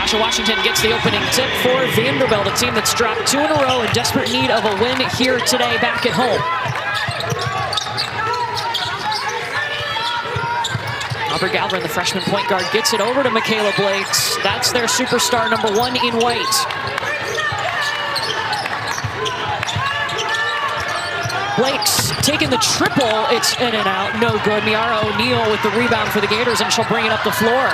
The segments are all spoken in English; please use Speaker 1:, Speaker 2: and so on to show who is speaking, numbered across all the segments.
Speaker 1: Sasha Washington gets the opening tip for Vanderbilt, a team that's dropped 2 in a row in desperate need of a win here today back at home. Aubrey Galvin, the freshman point guard, gets it over to Michaela Blakes. That's their superstar, number 1 in white. Blakes taking the triple. It's in and out. No good. Miara O'Neal with the rebound for the Gators, and she'll bring it up the floor.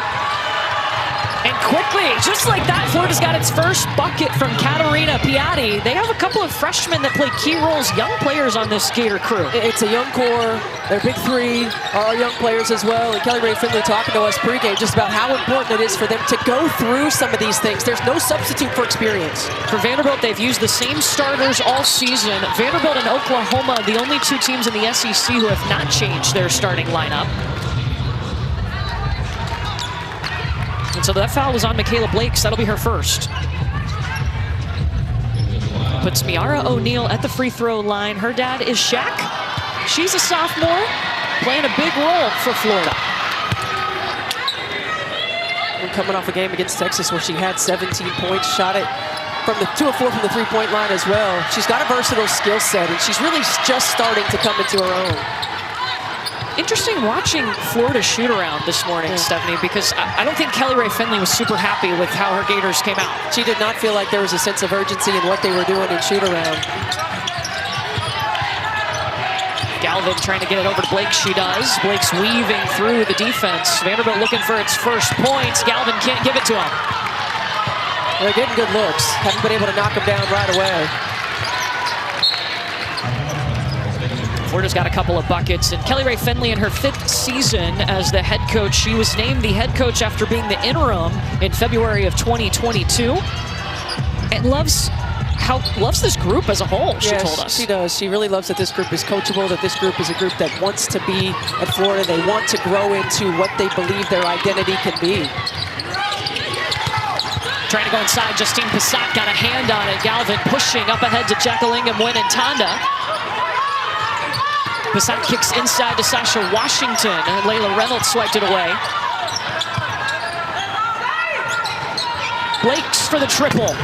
Speaker 1: And quickly, just like that, Florida's got its first bucket from Katarina Piatti. They have a couple of freshmen that play key roles, young players on this Gator crew.
Speaker 2: It's a young core. Their big three are all young players as well. And Kelly Rae Finley talking to us pregame just about how important it is for them to go through some of these things. There's no substitute for experience.
Speaker 1: For Vanderbilt, they've used the same starters all season. Vanderbilt and Oklahoma, the only 2 teams in the SEC who have not changed their starting lineup. And so that foul was on Michaela Blakes. That'll be her first. Puts Miara O'Neal at the free throw line. Her dad is Shaq. She's a sophomore, playing a big role for Florida.
Speaker 2: And coming off a game against Texas where she had 17 points, shot it from the 2 of 4 from the three-point line as well. She's got a versatile skill set, and she's really just starting to come into her own.
Speaker 1: Interesting watching Florida shoot around this morning, Stephanie, because I don't think Kelly Rae Finley was super happy with how her Gators came out.
Speaker 2: She did not feel like there was a sense of urgency in what they were doing in shoot around.
Speaker 1: Galvin trying to get it over to Blake. She does. Blake's weaving through the defense. Vanderbilt looking for its first points. Galvin can't give it to him.
Speaker 2: They're getting good looks. Haven't been able to knock them down right away.
Speaker 1: Florida's got a couple of buckets, and Kelly Rae Finley in her 5th season as the head coach. She was named the head coach after being the interim in February of 2022, and loves this group as a whole, she told us.
Speaker 2: She does. She really loves that this group is coachable, that this group is a group that wants to be at Florida. They want to grow into what they believe their identity can be.
Speaker 1: Trying to go inside, Justine Passat got a hand on it. Galvin pushing up ahead to Jacqueline Nguyen and Tanda. Passat kicks inside to Sasha Washington, and Layla Reynolds swiped it away. Blakes for the triple.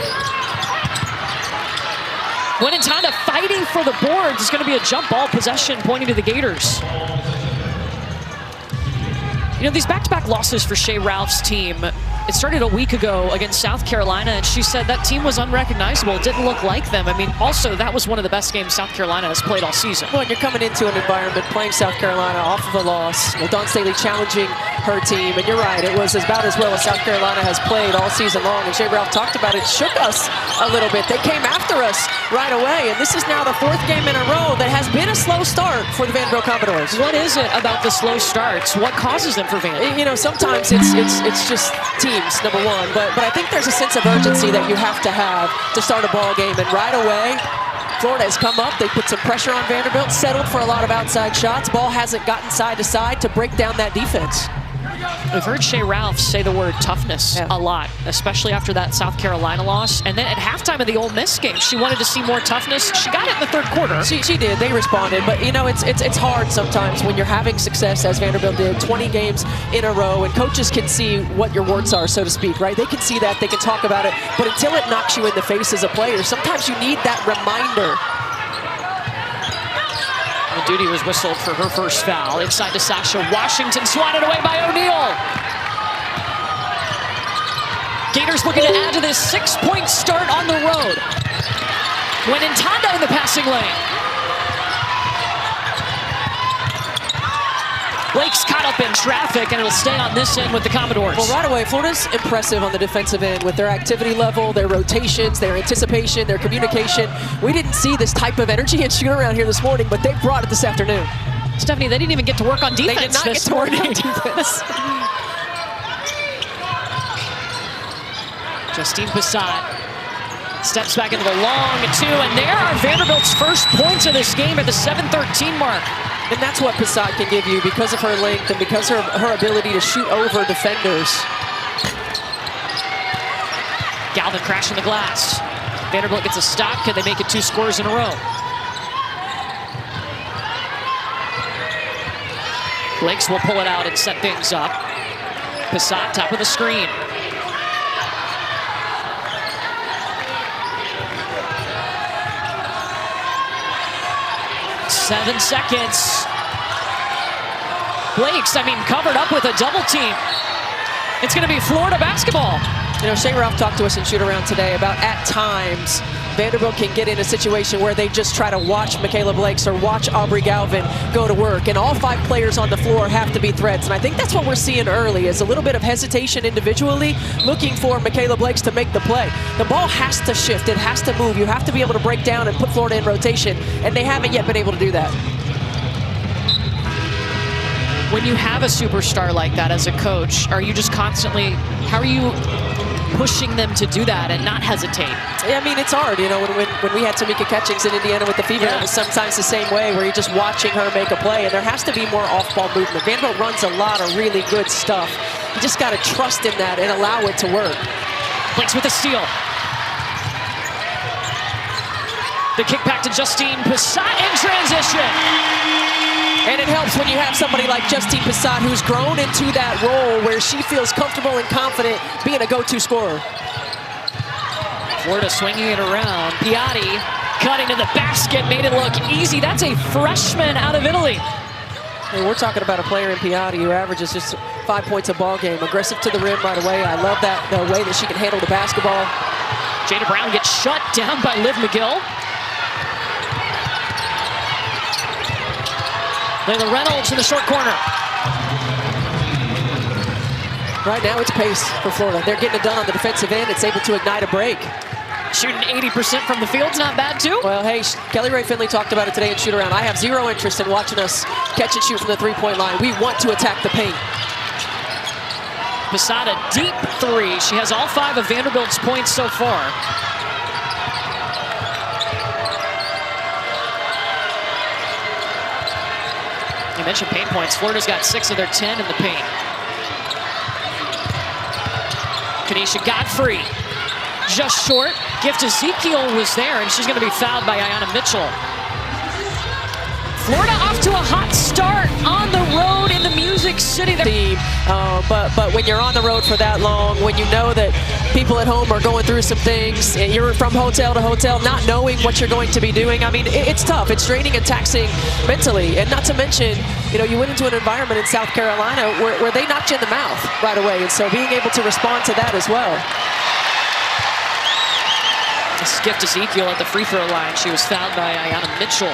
Speaker 1: Nguyen and Tanda fighting for the boards. It's going to be a jump ball possession pointing to the Gators. You know, these back-to-back losses for Shea Ralph's team, it started a week ago against South Carolina, and she said that team was unrecognizable. It didn't look like them. I mean, also, that was one of the best games South Carolina has played all season.
Speaker 2: Well, you're coming into an environment playing South Carolina off of a loss. Well, Dawn Staley challenging her team, and you're right, it was about as well as South Carolina has played all season long, and Shea Ralph talked about it. Shook us a little bit. They came after us right away, and this is now the 4th game in a row that has been a slow start for the Vanderbilt Commodores.
Speaker 1: What is it about the slow starts? What causes them for Vanderbilt?
Speaker 2: You know, sometimes it's just teams, number one, but I think there's a sense of urgency that you have to start a ball game, and right away, Florida has come up. They put some pressure on Vanderbilt, settled for a lot of outside shots. Ball hasn't gotten side to side to break down that defense.
Speaker 1: We've heard Shea Ralph say the word toughness a lot, especially after that South Carolina loss. And then at halftime of the Ole Miss game, she wanted to see more toughness. She got it in the 3rd quarter.
Speaker 2: She did. They responded. But, you know, it's hard sometimes when you're having success, as Vanderbilt did, 20 games in a row, and coaches can see what your warts are, so to speak, right? They can see that. They can talk about it. But until it knocks you in the face as a player, sometimes you need that reminder.
Speaker 1: The duty was whistled for her first foul. Inside to Sasha Washington, swatted away by O'Neal. Gators looking to add to this 6-point start on the road. Nguyen and Tanda in the passing lane. Blake's caught up in traffic, and it'll stay on this end with the Commodores.
Speaker 2: Well, right away, Florida's impressive on the defensive end with their activity level, their rotations, their anticipation, their communication. We didn't see this type of energy and shoot around here this morning, but they brought it this afternoon.
Speaker 1: Stephanie, they didn't even get to work on defense.
Speaker 2: They did not get to work on defense.
Speaker 1: Justine Passat steps back into the long 2, and there are Vanderbilt's first points of this game at the 7:13 mark.
Speaker 2: And that's what Passat can give you because of her length and because of her ability to shoot over defenders.
Speaker 1: Galvin crashing the glass. Vanderbilt gets a stop. Can they make it 2 scores in a row? Blakes will pull it out and set things up. Passat, top of the screen. 7 seconds. Blake's, covered up with a double team. It's going to be Florida basketball.
Speaker 2: You know, Shea Ralph talked to us in shoot-around today about at times Vanderbilt can get in a situation where they just try to watch Michaela Blakes or watch Aubrey Galvin go to work, and all 5 players on the floor have to be threats. And I think that's what we're seeing early, is a little bit of hesitation individually, looking for Michaela Blakes to make the play. The ball has to shift. It has to move. You have to be able to break down and put Florida in rotation, and they haven't yet been able to do that.
Speaker 1: When you have a superstar like that as a coach, are you just constantly, how are you pushing them to do that and not hesitate?
Speaker 2: Yeah, it's hard. You know, when we had Tamika Catchings in Indiana with the Fever, It was sometimes the same way, where you're just watching her make a play, and there has to be more off-ball movement. Vanderbilt runs a lot of really good stuff. You just got to trust in that and allow it to work.
Speaker 1: Blakes with a steal. The kick back to Justine Passat in transition.
Speaker 2: And it helps when you have somebody like Justine Passat, who's grown into that role where she feels comfortable and confident being a go-to scorer.
Speaker 1: Florida swinging it around. Piatti cutting to the basket, made it look easy. That's a freshman out of Italy.
Speaker 2: Hey, we're talking about a player in Piatti who averages just 5 points a ball game. Aggressive to the rim right away. I love that, the way that she can handle the basketball.
Speaker 1: Jada Brown gets shut down by Liv McGill. Layla Reynolds in the short corner.
Speaker 2: Right now it's pace for Florida. They're getting it done on the defensive end. It's able to ignite a break.
Speaker 1: Shooting 80% from the field's not bad too.
Speaker 2: Well, hey, Kelly Rae Finley talked about it today in shoot-around. I have zero interest in watching us catch and shoot from the three-point line. We want to attack the paint.
Speaker 1: Passat a deep 3. She has all 5 of Vanderbilt's points so far. You mentioned paint points. Florida's got 6 of their 10 in the paint. Kanisha Godfrey, just short. Gift Ezekiel was there, and she's going to be fouled by Ayanna Mitchell. Florida off to a hot start on the road in the Music City.
Speaker 2: But when you're on the road for that long, when you know that people at home are going through some things, and you're from hotel to hotel, not knowing what you're going to be doing, it's tough. It's draining and taxing mentally. And not to mention, you went into an environment in South Carolina where they knocked you in the mouth right away. And so being able to respond to that as well.
Speaker 1: This is Gift Ezekiel at the free throw line. She was fouled by Ayanna Mitchell.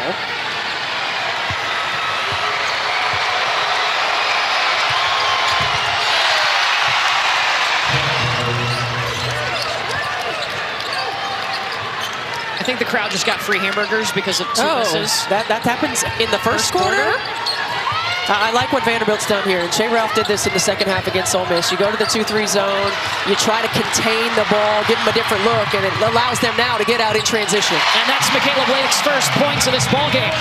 Speaker 1: I think the crowd just got free hamburgers because of 2 misses.
Speaker 2: That happens in the first quarter? I like what Vanderbilt's done here, and Shea Ralph did this in the second half against Ole Miss. You go to the 2-3 zone, you try to contain the ball, give them a different look, and it allows them now to get out in transition.
Speaker 1: And that's Michaela Blake's first points of this ball game.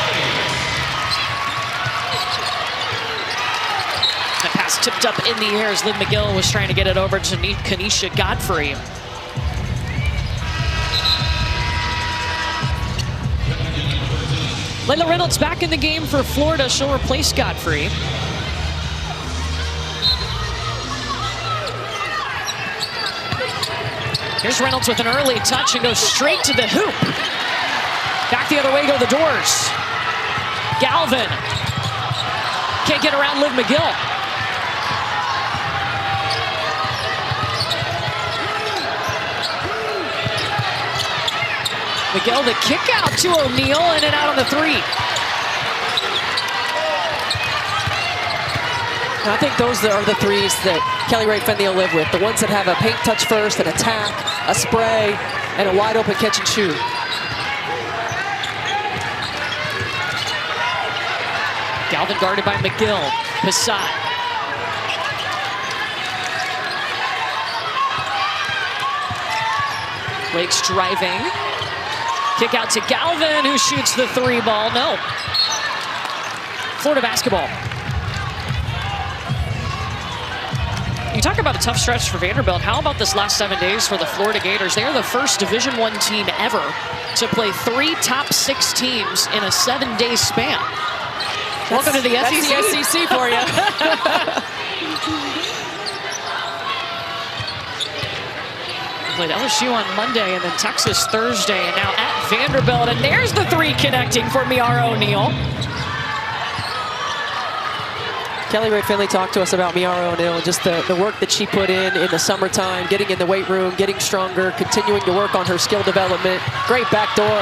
Speaker 1: The pass tipped up in the air as Liv McGill was trying to get it over to Kanisha Godfrey. Layla Reynolds back in the game for Florida. She'll replace Godfrey. Here's Reynolds with an early touch and goes straight to the hoop. Back the other way go the Doors. Galvin. Can't get around Liv McGill. McGill, the kick out to O'Neal, and then out on the 3.
Speaker 2: I think those are the threes that Kelly Rae Finley will live with. The ones that have a paint touch first, an attack, a spray, and a wide open catch and shoot.
Speaker 1: Galvin guarded by McGill. Passat. Blake's driving. Kick out to Galvin, who shoots the 3 ball. No. Florida basketball. You talk about a tough stretch for Vanderbilt. How about this last 7 days for the Florida Gators? They are the first Division I team ever to play 3 top 6 teams in a 7-day span. Welcome to the SEC.
Speaker 2: That's the SEC for you.
Speaker 1: Played LSU on Monday and then Texas Thursday, and now at Vanderbilt. And there's the three connecting for Miara O'Neal.
Speaker 2: Kelly Rae Finley talked to us about Miara O'Neal and just the work that she put in the summertime, getting in the weight room, getting stronger, continuing to work on her skill development. Great back door.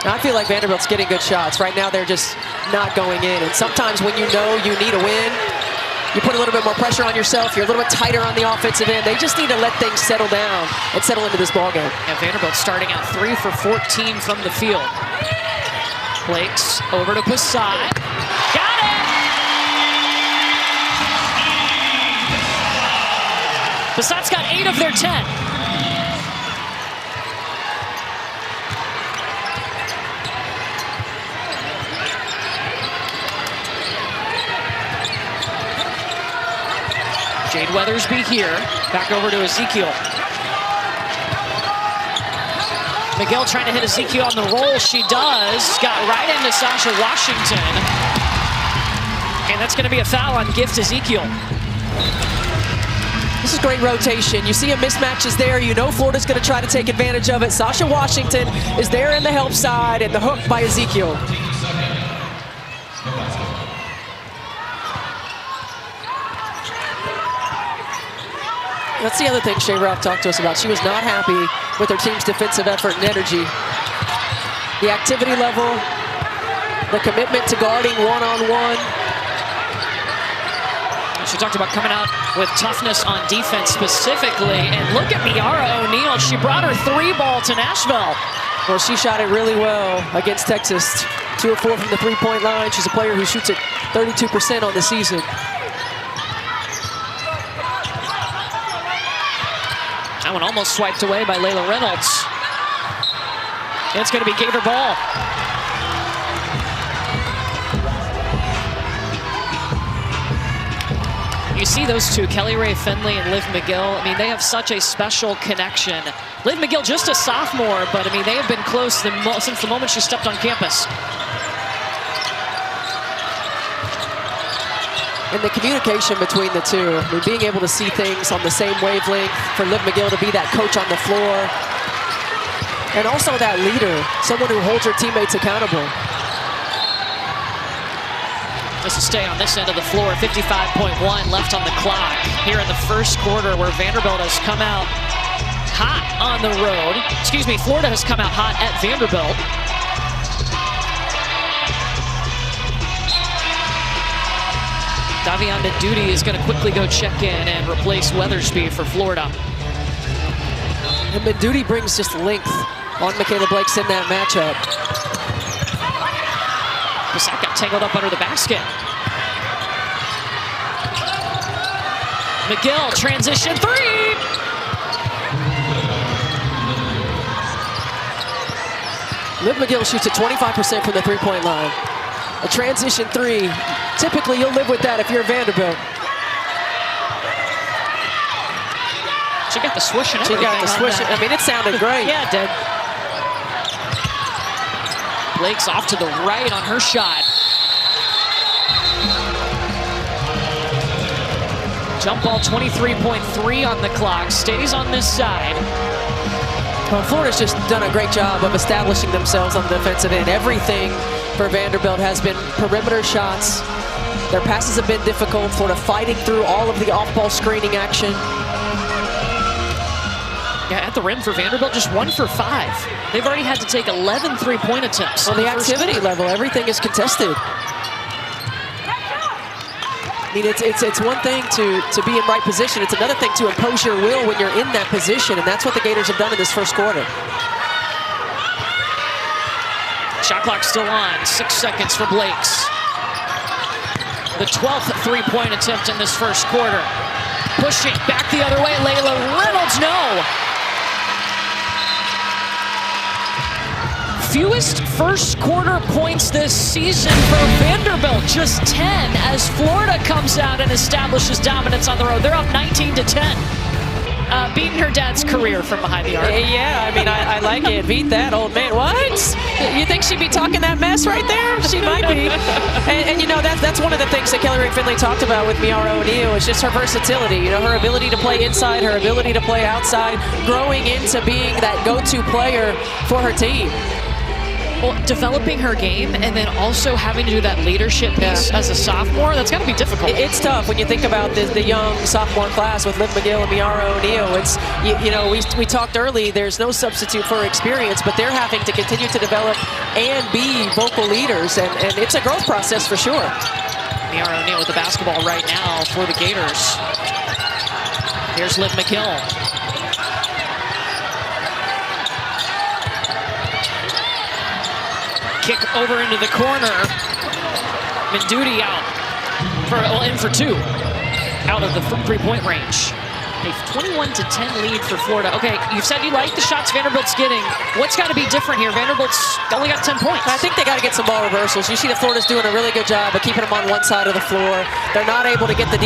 Speaker 2: I feel like Vanderbilt's getting good shots. Right now, they're just not going in. And sometimes when you know you need a win, you put a little bit more pressure on yourself. You're a little bit tighter on the offensive end. They just need to let things settle down and settle into this ballgame.
Speaker 1: And Vanderbilt starting out 3 for 14 from the field. Blakes over to Passat. Got it! Passat's got 8 of their 10. Jade Weathersby here, back over to Ezekiel. Miguel trying to hit Ezekiel on the roll. She does. Got right into Sasha Washington. And that's going to be a foul on Gift Ezekiel.
Speaker 2: This is great rotation. You see a mismatch is there. You know Florida's going to try to take advantage of it. Sasha Washington is there in the help side, and the hook by Ezekiel. That's the other thing Shea Ralph talked to us about. She was not happy with her team's defensive effort and energy. The activity level, the commitment to guarding one-on-one.
Speaker 1: She talked about coming out with toughness on defense specifically. And look at Miara O'Neal. She brought her 3-ball to Nashville.
Speaker 2: Well, she shot it really well against Texas. 2 of 4 from the three-point line. She's a player who shoots at 32% on the season.
Speaker 1: That one almost swiped away by Layla Reynolds. And it's going to be Gator ball. You see those two, Kelly Rae Finley and Liv McGill. I mean, they have such a special connection. Liv McGill, just a sophomore, but I mean, they have been close since the moment she stepped on campus.
Speaker 2: And the communication between the two, I mean, being able to see things on the same wavelength, for Liv McGill to be that coach on the floor, and also that leader, someone who holds her teammates accountable.
Speaker 1: This will stay on this end of the floor. 55.1 left on the clock here in the first quarter, where Vanderbilt has come out hot on the road. Excuse me, Florida has come out hot at Vanderbilt. Davion Mendoudi is going to quickly go check in and replace Weathersby for Florida.
Speaker 2: And Mendoudi brings just length on Michaela Blakes in that matchup.
Speaker 1: Passat got tangled up under the basket. McGill, transition 3!
Speaker 2: Liv McGill shoots at 25% from the three-point line. A transition 3. Typically, you'll live with that if you're Vanderbilt.
Speaker 1: She got the swoosh and everything.
Speaker 2: She got the swoosh. I mean, it sounded great.
Speaker 1: Yeah, it did. Blake's off to the right on her shot. Jump ball 23.3 on the clock. Stays on this side.
Speaker 2: Well, Florida's just done a great job of establishing themselves on the defensive end. Everything for Vanderbilt has been perimeter shots. Their passes have been difficult. Florida fighting through all of the off-ball screening action.
Speaker 1: Yeah, at the rim for Vanderbilt, just 1 for 5. They've already had to take 11 three-point attempts.
Speaker 2: On the activity level, everything is contested. I mean, it's one thing to be in right position. It's another thing to impose your will when you're in that position, and that's what the Gators have done in this first quarter.
Speaker 1: Shot clock still on. 6 seconds for Blakes. The 12th three-point attempt in this first quarter. Pushing back the other way, Layla Reynolds, no! Fewest first quarter points this season for Vanderbilt, just 10, as Florida comes out and establishes dominance on the road. They're up 19-10. Beating her dad's career from behind the arc.
Speaker 2: Yeah, I mean, I like it. Beat that, old man. What? You think she'd be talking that mess right there? She might be. And you know, that's one of the things that Kelly Ray Finley talked about with Miara O'Neal, is just her versatility. You know, her ability to play inside, her ability to play outside, growing into being that go-to player for her team.
Speaker 1: Well, developing her game and then also having to do that leadership piece as a sophomore, that's got to be difficult.
Speaker 2: It's tough when you think about the young sophomore class with Liv McGill and Miara O'Neal. It's, you know, we talked early, there's no substitute for experience, but they're having to continue to develop and be vocal leaders, and it's a growth process for sure.
Speaker 1: Miara O'Neal with the basketball right now for the Gators. Here's Liv McGill. Kick over into the corner. Menduti out in for two. Out of the three-point range. A 21-10 lead for Florida. Okay, you've said you like the shots Vanderbilt's getting. What's got to be different here? Vanderbilt's only got 10 points.
Speaker 2: I think they got to get some ball reversals. You see that Florida's doing a really good job of keeping them on one side of the floor. They're not able to get the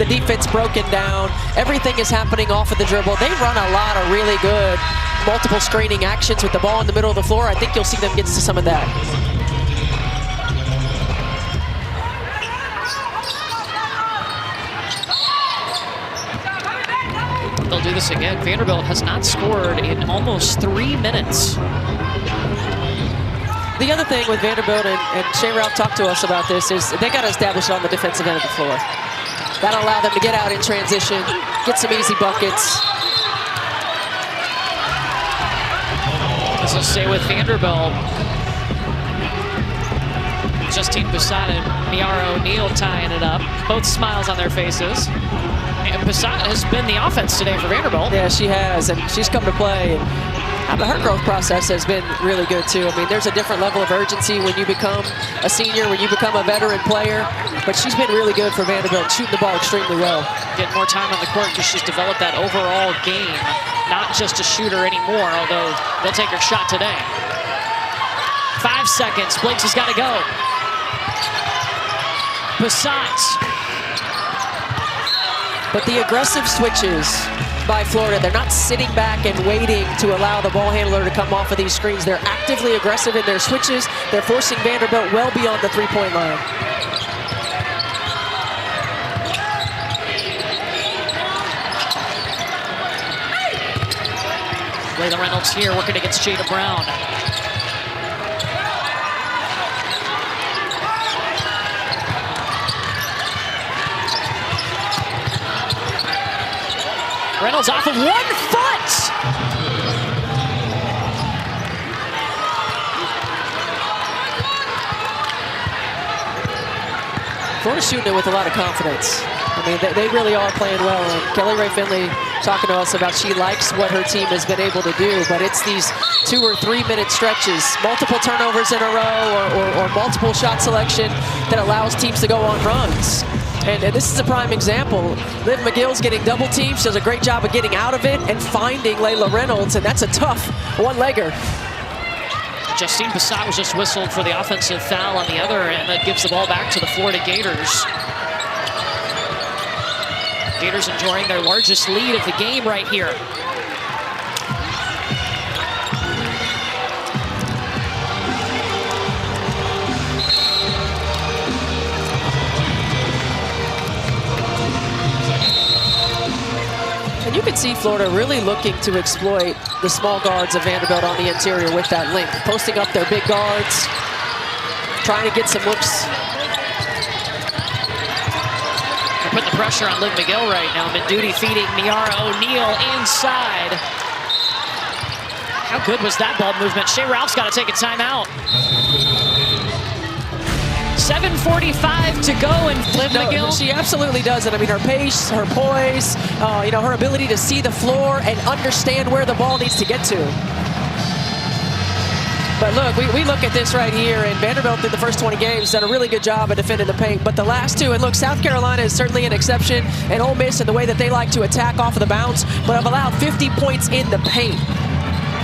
Speaker 2: defense broken down. Everything is happening off of the dribble. They run a lot of really good multiple screening actions with the ball in the middle of the floor. I think you'll see them get to some of that.
Speaker 1: They'll do this again. Vanderbilt has not scored in almost 3 minutes.
Speaker 2: The other thing with Vanderbilt, and Shea Ralph talked to us about this, is they got to establish it on the defensive end of the floor. That'll allow them to get out in transition, get some easy buckets.
Speaker 1: This will stay with Vanderbilt. Justine Bissett and Miara O'Neal tying it up. Both smiles on their faces. And Bissett has been the offense today for Vanderbilt.
Speaker 2: Yeah, she has, and she's come to play. And her growth process has been really good, too. I mean, there's a different level of urgency when you become a senior, when you become a veteran player. But she's been really good for Vanderbilt, shooting the ball extremely well.
Speaker 1: Getting more time on the court because she's developed that overall game. Not just a shooter anymore, although they'll take her shot today. 5 seconds. Blinks has got to go. Bissett.
Speaker 2: But the aggressive switches by Florida, they're not sitting back and waiting to allow the ball handler to come off of these screens. They're actively aggressive in their switches. They're forcing Vanderbilt well beyond the three-point line.
Speaker 1: Layla Reynolds here working against Jada Brown. Reynolds off of 1 foot!
Speaker 2: Florida's shooting it with a lot of confidence. I mean, they really are playing well. And Kelly Ray Finley talking to us about she likes what her team has been able to do, but it's these 2 or 3 minute stretches, multiple turnovers in a row or multiple shot selection that allows teams to go on runs. And this is a prime example. Liv McGill's getting double teamed. She does a great job of getting out of it and finding Layla Reynolds, and that's a tough one-legger.
Speaker 1: Justine Bissett was just whistled for the offensive foul on the other end. That gives the ball back to the Florida Gators. Gators enjoying their largest lead of the game right here.
Speaker 2: And you can see Florida really looking to exploit the small guards of Vanderbilt on the interior with that length, posting up their big guards, trying to get some looks.
Speaker 1: They're putting the pressure on Liv McGill right now. Menduti feeding Miara O'Neal inside. How good was that ball movement? Shea Ralph's got to take a timeout. 7:45 to go, and Liv McGill.
Speaker 2: She absolutely does it. I mean, her pace, her poise, you know, her ability to see the floor and understand where the ball needs to get to. But look, we look at this right here, and Vanderbilt through the first 20 games done a really good job of defending the paint. But the last two, and look, South Carolina is certainly an exception, and Ole Miss in the way that they like to attack off of the bounce, but have allowed 50 points in the paint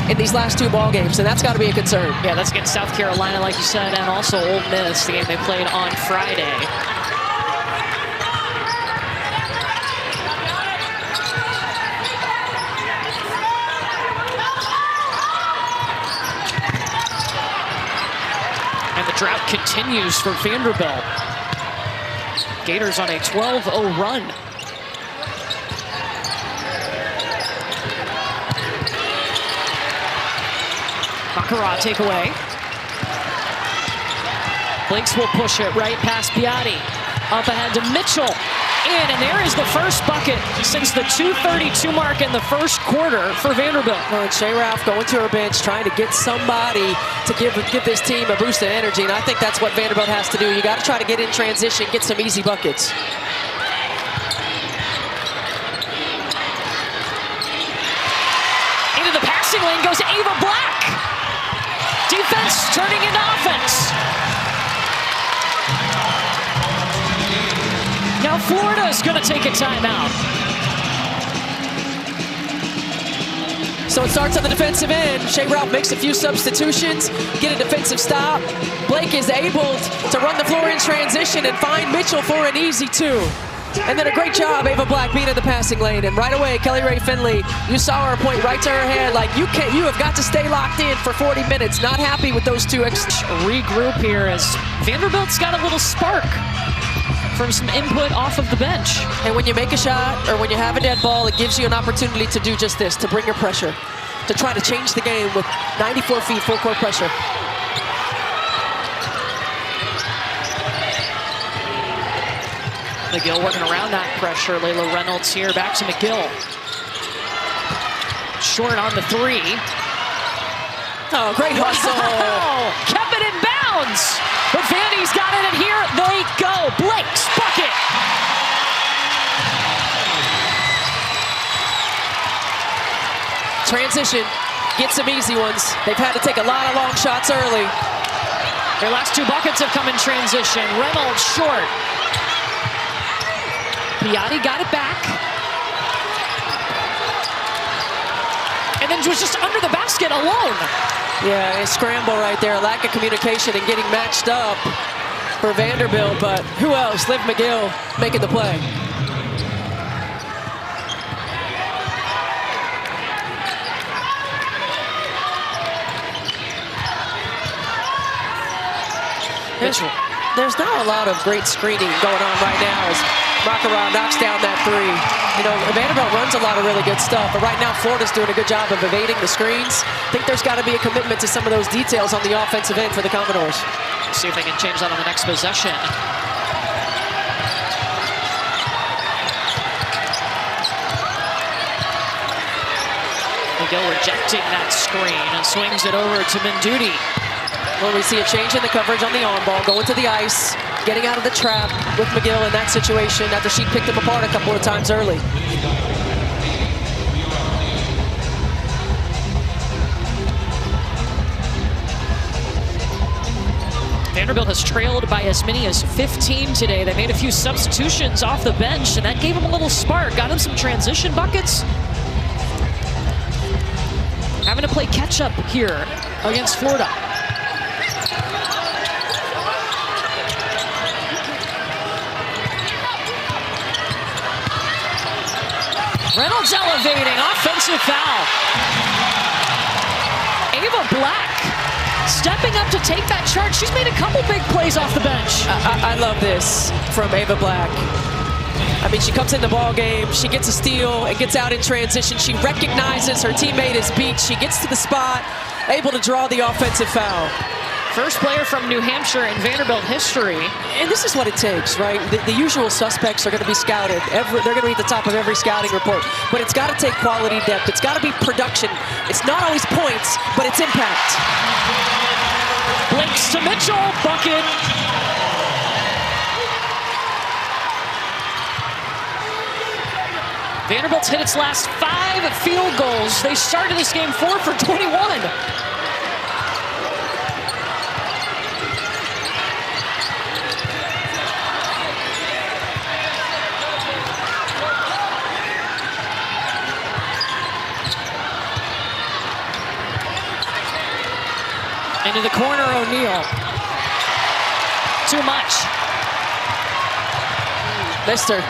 Speaker 2: in these last two ball games, and that's got to be a concern.
Speaker 1: Yeah, that's against South Carolina, like you said, and also Ole Miss, the game they played on Friday. drought continues for Vanderbilt. Gators on a 12-0 run. Makara takeaway. Blinks will push it right past Piatti. Up ahead to Mitchell. And there is the first bucket since the 2:32 mark in the first quarter for Vanderbilt.
Speaker 2: Well, and Shea Ralph going to her bench, trying to get somebody to give this team a boost of energy, and I think that's what Vanderbilt has to do. You got to try to get in transition, get some easy buckets.
Speaker 1: Into the passing lane goes Ava Black. Defense turning into offense. Now Florida is going to take a timeout.
Speaker 2: So it starts on the defensive end. Shea Ralph makes a few substitutions, get a defensive stop. Blake is able to run the floor in transition and find Mitchell for an easy two. And then a great job, Ava Black being in the passing lane. And right away, Kelly Rae Finley, you saw her point right to her head, like you have got to stay locked in for 40 minutes. Not happy with those two.
Speaker 1: Regroup here as Vanderbilt's got a little spark from some input off of the bench.
Speaker 2: And when you make a shot or when you have a dead ball, it gives you an opportunity to do just this, to bring your pressure, to try to change the game with 94 feet full court pressure.
Speaker 1: McGill working around that pressure. Layla Reynolds here, back to McGill. Short on the three.
Speaker 2: Oh, great hustle.
Speaker 1: Wow. Kept it in bounds. But Vandy's got it, and here they go. Blake's bucket.
Speaker 2: Transition, get some easy ones. They've had to take a lot of long shots early.
Speaker 1: Their last two buckets have come in transition. Reynolds short. Piatti got it back. And then was just under the basket alone.
Speaker 2: Yeah, a scramble right there, lack of communication and getting matched up for Vanderbilt, but who else? Liv McGill making the play. There's not a lot of great screening going on right now as Makara knocks down that three. You know, Vanderbilt runs a lot of really good stuff, but right now Florida's doing a good job of evading the screens. I think there's got to be a commitment to some of those details on the offensive end for the Commodores.
Speaker 1: Let's see if they can change that on the next possession. McGill rejecting that screen and swings it over to Mendoudi.
Speaker 2: Well, we see a change in the coverage on the on-ball, going to the ice, getting out of the trap with McGill in that situation after she picked him apart a couple of times early.
Speaker 1: Vanderbilt has trailed by as many as 15 today. They made a few substitutions off the bench, and that gave them a little spark, got them some transition buckets. Having to play catch-up here against Florida. Reynolds elevating, offensive foul. Ava Black stepping up to take that charge. She's made a couple big plays off the bench.
Speaker 2: I love this from Ava Black. I mean, she comes in the ball game, she gets a steal, and gets out in transition. She recognizes her teammate is beat. She gets to the spot, able to draw the offensive foul.
Speaker 1: First player from New Hampshire in Vanderbilt history.
Speaker 2: And this is what it takes, right? The usual suspects are going to be scouted. They're going to be at the top of every scouting report. But it's got to take quality depth. It's got to be production. It's not always points, but it's impact.
Speaker 1: Blinks to Mitchell, bucket. Vanderbilt's hit its last 5 field goals. They started this game 4 for 21. Into the corner, O'Neal. Too much.
Speaker 2: Missed her.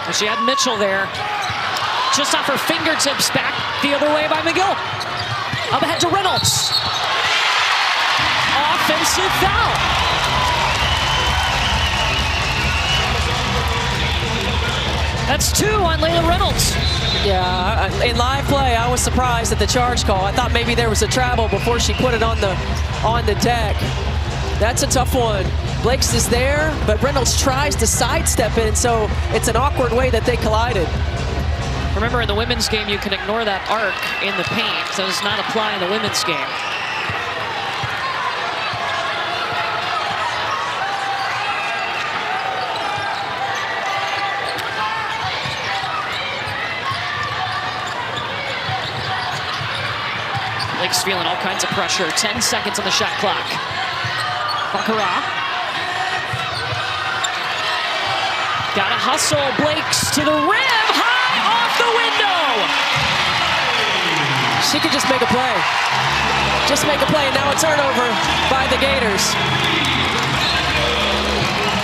Speaker 1: And she had Mitchell there. Just off her fingertips, back the other way by McGill. Up ahead to Reynolds. Off offensive foul. That's 2 on Layla Reynolds.
Speaker 2: Yeah, in live play, I was surprised at the charge call. I thought maybe there was a travel before she put it on the deck. That's a tough one. Blakes is there, but Reynolds tries to sidestep it, and so it's an awkward way that they collided.
Speaker 1: Remember, in the women's game, you can ignore that arc in the paint. So it does not apply in the women's game. Blake's feeling all kinds of pressure. 10 seconds on the shot clock. Baccarat. Gotta hustle. Blakes to the rim. High off the window.
Speaker 2: She could just make a play. Just make a play. Now a turnover by the Gators.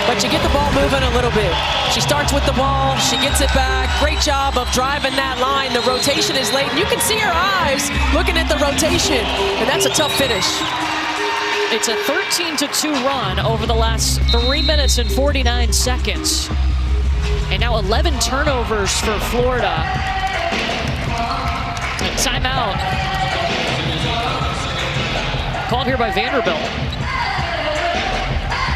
Speaker 2: But you get the ball moving a little bit. She starts with the ball. She gets it back. Great job of driving that line. The rotation is late. And you can see her eyes looking at the rotation. And that's a tough finish.
Speaker 1: It's a 13-2 run over the last 3 minutes and 49 seconds. And now 11 turnovers for Florida. And timeout. Called here by Vanderbilt.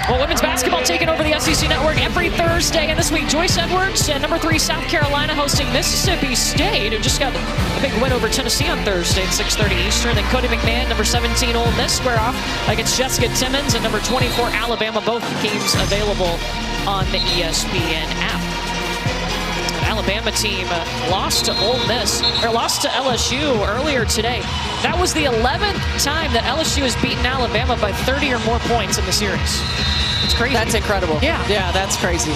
Speaker 1: Well, women's basketball taking over the SEC Network every Thursday. And this week, Joyce Edwards and number 3 South Carolina hosting Mississippi State, who just got a big win over Tennessee on Thursday at 6:30 Eastern. Then Cody McMahon, number 17 Ole Miss, square off against Jessica Timmons and number 24 Alabama. Both games available on the ESPN app. An Alabama team lost to Ole Miss, or lost to LSU earlier today. That was the 11th time that LSU has beaten Alabama by 30 or more points in the series. It's crazy.
Speaker 2: That's incredible.
Speaker 1: Yeah.
Speaker 2: Yeah, that's crazy.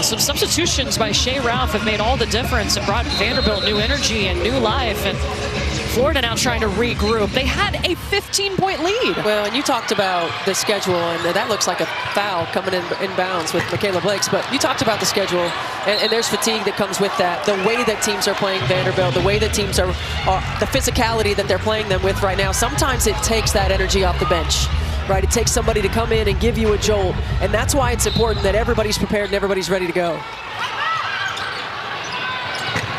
Speaker 1: Some substitutions by Shea Ralph have made all the difference and brought Vanderbilt new energy and new life. And Florida now trying to regroup. They had a 15-point lead.
Speaker 2: Well, and you talked about the schedule, and that looks like a foul coming in bounds with Michaela Blakes. But you talked about the schedule, and there's fatigue that comes with that. The way that teams are playing Vanderbilt, the way that teams are the physicality that they're playing them with right now, sometimes it takes that energy off the bench. Right, it takes somebody to come in and give you a jolt, and that's why it's important that everybody's prepared and everybody's ready to go.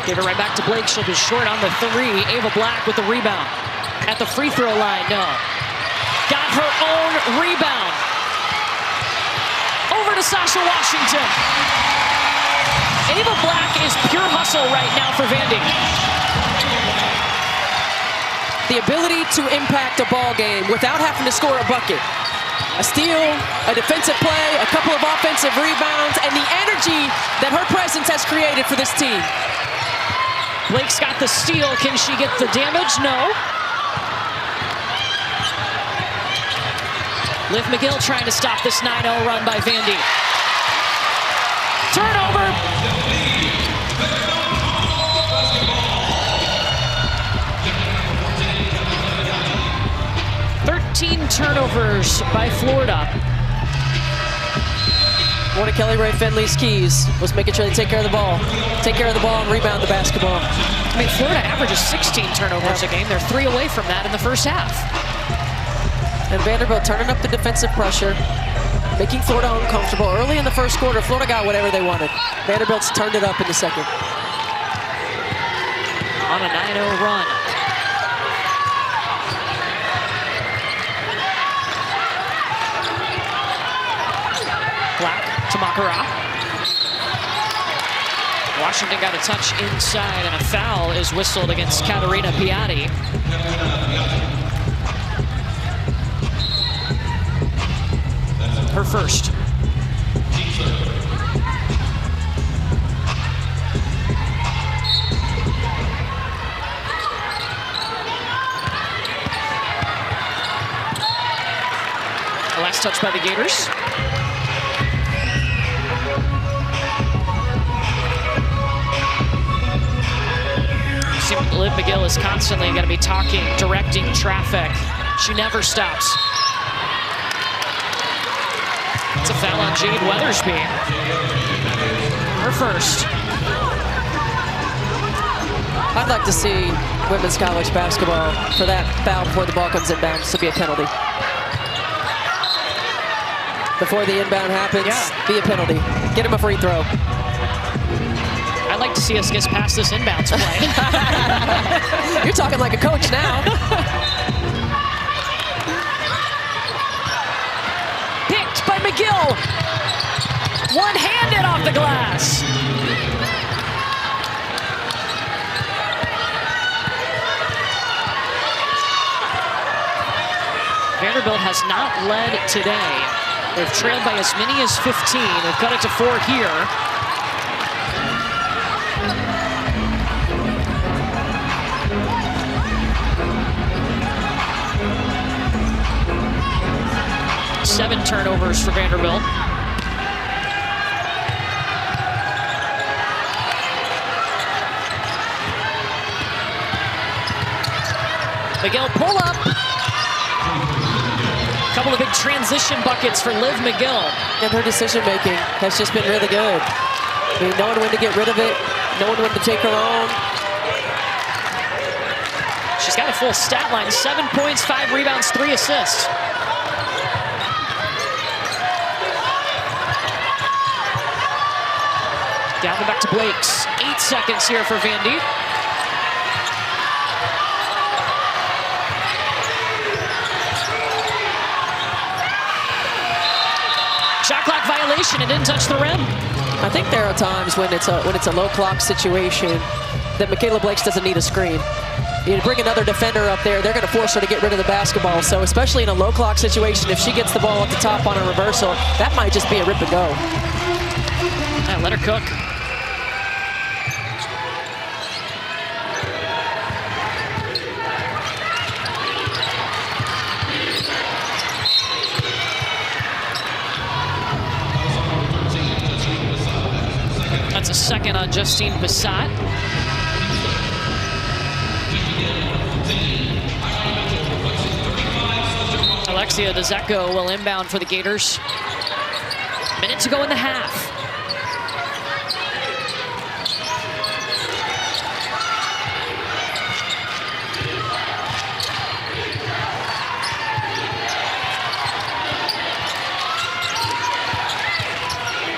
Speaker 1: Gave it right back to Blake. She'll be short on the 3. Ava Black with the rebound. At the free throw line, no. Got her own rebound. Over to Sasha Washington. Ava Black is pure hustle right now for Vandy.
Speaker 2: The ability to impact a ball game without having to score a bucket. A steal, a defensive play, a couple of offensive rebounds, and the energy that her presence has created for this team.
Speaker 1: Blake's got the steal. Can she get the damage? No. Liv McGill trying to stop this 9-0 run by Vandy. Turnover. Turnovers by Florida.
Speaker 2: One of Kelly Ray Finley's keys was making sure they take care of the ball. Take care of the ball and rebound the basketball.
Speaker 1: I mean, Florida averages 16 turnovers a game. They're 3 away from that in the first half.
Speaker 2: And Vanderbilt turning up the defensive pressure, making Florida uncomfortable. Early in the first quarter, Florida got whatever they wanted. Vanderbilt's turned it up in the second.
Speaker 1: On a 9-0 run. Black to Baccarat. Washington got a touch inside, and a foul is whistled against Katarina Piatti. Her first. The last touch by the Gators. Liv McGill is constantly going to be talking, directing traffic. She never stops. It's a foul on Jade Weathersby. Her first.
Speaker 2: I'd like to see women's college basketball for that foul before the ball comes inbounds to be a penalty. Before the inbound happens, be a penalty. Get him a free throw.
Speaker 1: I'd like to see us get past this inbounds play.
Speaker 2: You're talking like a coach now.
Speaker 1: Picked by McGill. One-handed off the glass. Vanderbilt has not led today. They've trailed by as many as 15. They've cut it to 4 here. Seven turnovers for Vanderbilt. McGill pull up. Couple of big transition buckets for Liv McGill.
Speaker 2: And her decision making has just been really good. I mean, knowing when to get rid of it, knowing when to take her own.
Speaker 1: She's got a full stat line, 7 points, 5 rebounds, 3 assists. Galvin back to Blakes. 8 seconds here for Vandy. Shot clock violation. It didn't touch the rim.
Speaker 2: I think there are times when it's a low clock situation that Michaela Blakes doesn't need a screen. You bring another defender up there, they're going to force her to get rid of the basketball. So especially in a low clock situation, if she gets the ball at the top on a reversal, that might just be a rip and go.
Speaker 1: Yeah, let her cook. That's a second on Justine Bissat. Alexia DeZecco will inbound for the Gators. Minute to go in the half.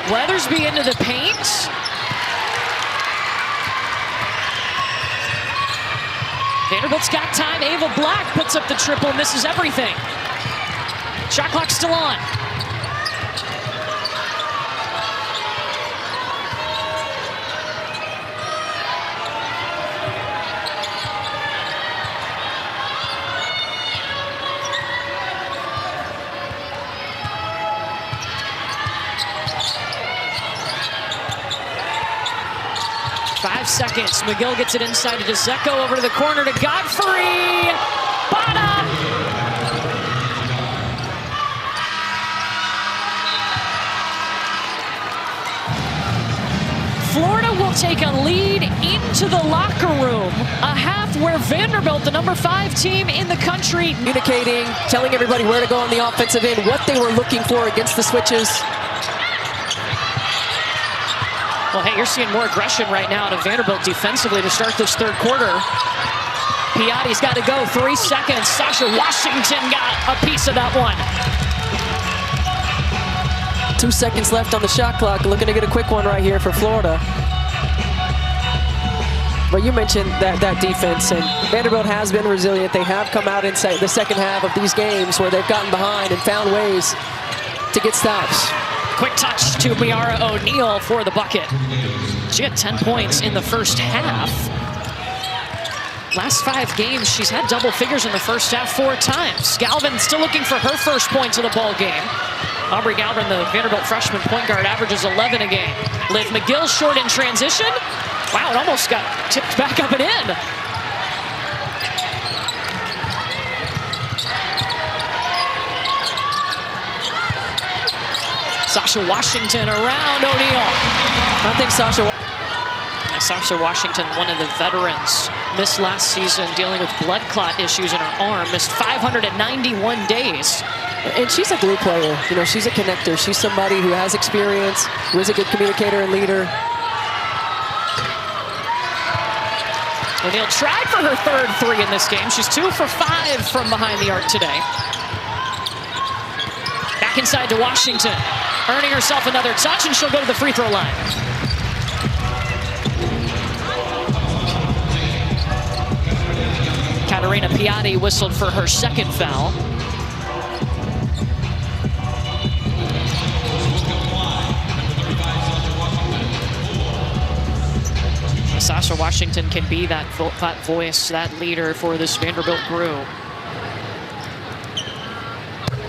Speaker 1: Weathersby into the paint. Vanderbilt's got time. Ava Black puts up the triple, misses everything. Shot clock still on. Five seconds. McGill gets it inside to DeZecco, over to the corner to Godfrey. Bottom. Florida will take a lead into the locker room. A half where Vanderbilt, the number 5 team in the country,
Speaker 2: communicating, telling everybody where to go on the offensive end, what they were looking for against the switches.
Speaker 1: Well, hey, you're seeing more aggression right now out of Vanderbilt defensively to start this third quarter. Piatti's got to go. 3 seconds. Sasha Washington got a piece of that one.
Speaker 2: 2 seconds left on the shot clock. Looking to get a quick one right here for Florida. But you mentioned that defense, and Vanderbilt has been resilient. They have come out inside the second half of these games where they've gotten behind and found ways to get stops.
Speaker 1: Quick touch to Miara O'Neal for the bucket. She had 10 points in the first half. Last 5 games, she's had double figures in the first half 4 times. Galvin still looking for her first points of the ball game. Aubrey Galvin, the Vanderbilt freshman point guard, averages 11 a game. Liv McGill short in transition. Wow, it almost got tipped back up and in. Sasha Washington around O'Neal.
Speaker 2: I think Sasha
Speaker 1: Washington, one of the veterans, missed last season dealing with blood clot issues in her arm, missed 591 days.
Speaker 2: And she's a glue player. You know, she's a connector. She's somebody who has experience, who is a good communicator and leader.
Speaker 1: O'Neal tried for her third three in this game. She's 2 for 5 from behind the arc today. Back inside to Washington, earning herself another touch, and she'll go to the free throw line. Catarina Piatti whistled for her second foul. Sasha Washington can be that voice, that leader for this Vanderbilt group.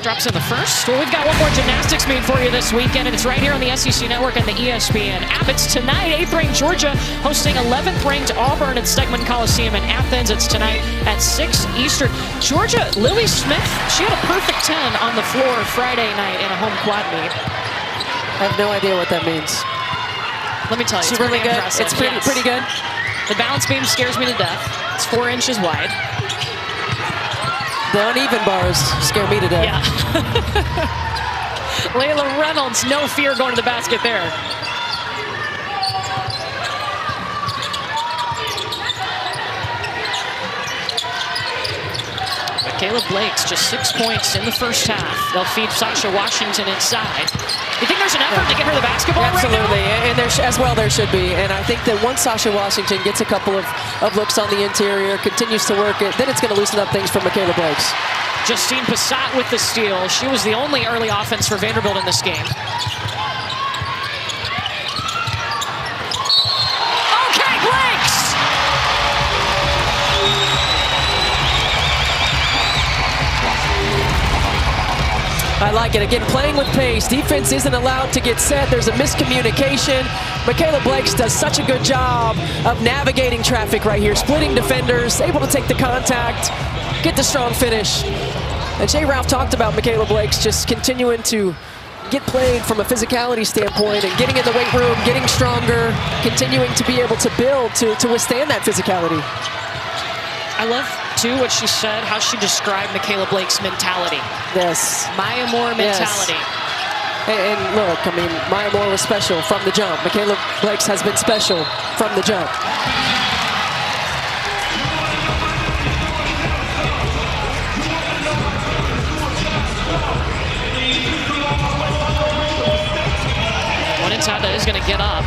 Speaker 1: Drops in the first. Well, we've got one more gymnastics meet for you this weekend, and it's right here on the SEC Network and the ESPN app. It's tonight, 8th-ranked Georgia hosting 11th-ranked Auburn at Stegman Coliseum in Athens. It's tonight at 6 Eastern. Georgia, Lily Smith, she had a perfect 10 on the floor Friday night in a home quad meet.
Speaker 2: I have no idea what that means.
Speaker 1: Let me tell you,
Speaker 2: it's really good.
Speaker 1: Impressive.
Speaker 2: It's pretty good.
Speaker 1: The balance beam scares me to death. It's 4 inches wide.
Speaker 2: The uneven bars scare me to death.
Speaker 1: Yeah. Layla Reynolds, no fear going to the basket there. Caleb Blake's just 6 points in the first half. They'll feed Sasha Washington inside. You think there's an effort to get her the basketball
Speaker 2: Absolutely.
Speaker 1: right now?
Speaker 2: And there should be. And I think that once Sasha Washington gets a couple of looks on the interior, continues to work it, then it's going to loosen up things for Michaela Blakes.
Speaker 1: Justine Passat with the steal. She was the only early offense for Vanderbilt in this game. Okay, Blakes!
Speaker 2: I like it. Again, playing with pace. Defense isn't allowed to get set. There's a miscommunication. Michaela Blakes does such a good job of navigating traffic right here, splitting defenders, able to take the contact, get the strong finish. And Jay Ralph talked about Michaela Blakes just continuing to get played from a physicality standpoint and getting in the weight room, getting stronger, continuing to be able to build to withstand that physicality.
Speaker 1: I love, too, what she said, how she described Michaela Blake's mentality.
Speaker 2: Yes.
Speaker 1: Maya Moore mentality.
Speaker 2: Yes. And look, I mean, Maya Moore was special from the jump. Michaela Blakes has been special from the jump.
Speaker 1: Tanda is going to get up.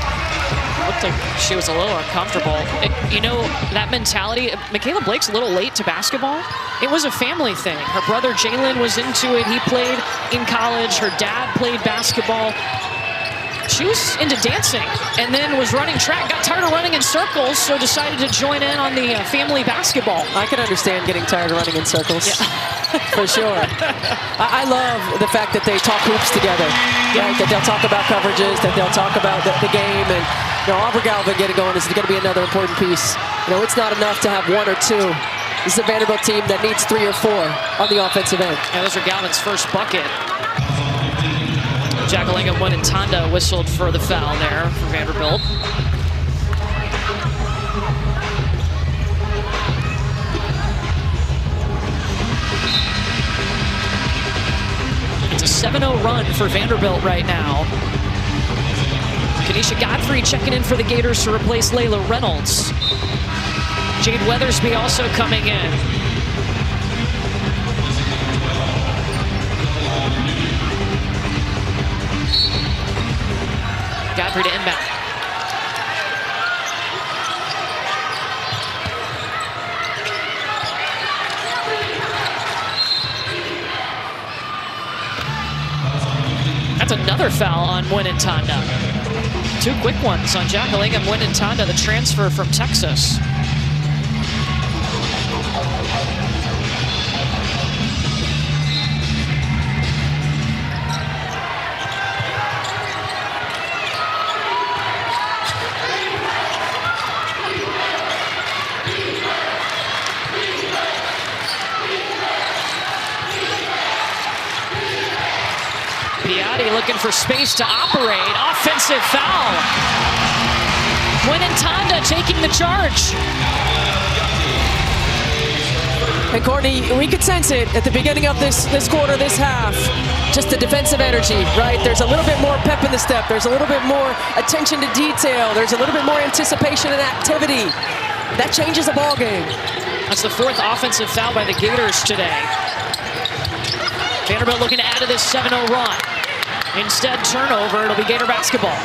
Speaker 1: Looked like she was a little uncomfortable. You know, that mentality, Michaela Blake's a little late to basketball. It was a family thing. Her brother Jalen was into it. He played in college. Her dad played basketball. She was into dancing and then was running track. Got tired of running in circles, so decided to join in on the family basketball.
Speaker 2: I can understand getting tired of running in circles. Yeah. For sure. I love the fact that they talk hoops together, right? That they'll talk about coverages, that they'll talk about the game. And, you know, Aubrey Galvin getting going is going to be another important piece. You know, it's not enough to have 1 or 2. This is a Vanderbilt team that needs 3 or 4 on the offensive end.
Speaker 1: Yeah, those are Galvin's first bucket. Jackalingham went and Tanda whistled for the foul there for Vanderbilt. It's a 7-0 run for Vanderbilt right now. Kenesha Godfrey checking in for the Gators to replace Layla Reynolds. Jade Weathersby also coming in. Godfrey to inbound. That's another foul on Tanda. 2 quick ones on Jackalingham. Tanda, the transfer from Texas. Piatti looking for space to operate. Offensive foul. Tanda taking the charge.
Speaker 2: And Courtney, we could sense it at the beginning of this quarter, this half. Just the defensive energy, right? There's a little bit more pep in the step. There's a little bit more attention to detail. There's a little bit more anticipation and activity. that changes the ball game.
Speaker 1: That's the 4th offensive foul by the Gators today. Vanderbilt looking to add to this 7-0 run. Instead, turnover. It'll be Gator basketball.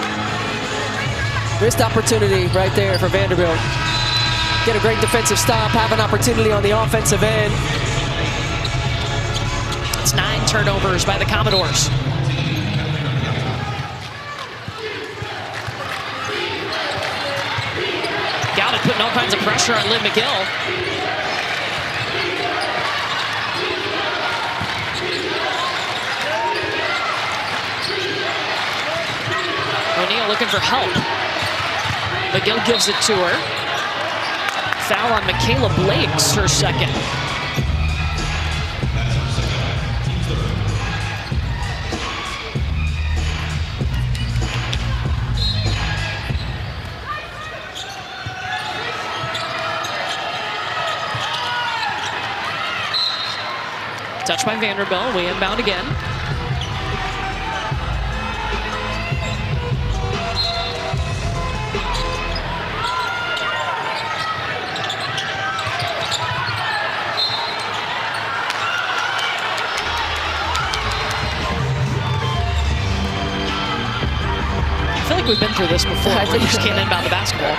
Speaker 2: Missed opportunity right there for Vanderbilt. Get a great defensive stop, have an opportunity on the offensive end.
Speaker 1: It's 9 turnovers by the Commodores. Galvin putting all kinds of pressure on Liv McGill. O'Neal looking for help. McGill gives it to her. Foul on Michaela Blakes, her 2nd. Touch by Vanderbilt. We inbound again. I feel like we've been through this before. I think you just can't inbound the basketball.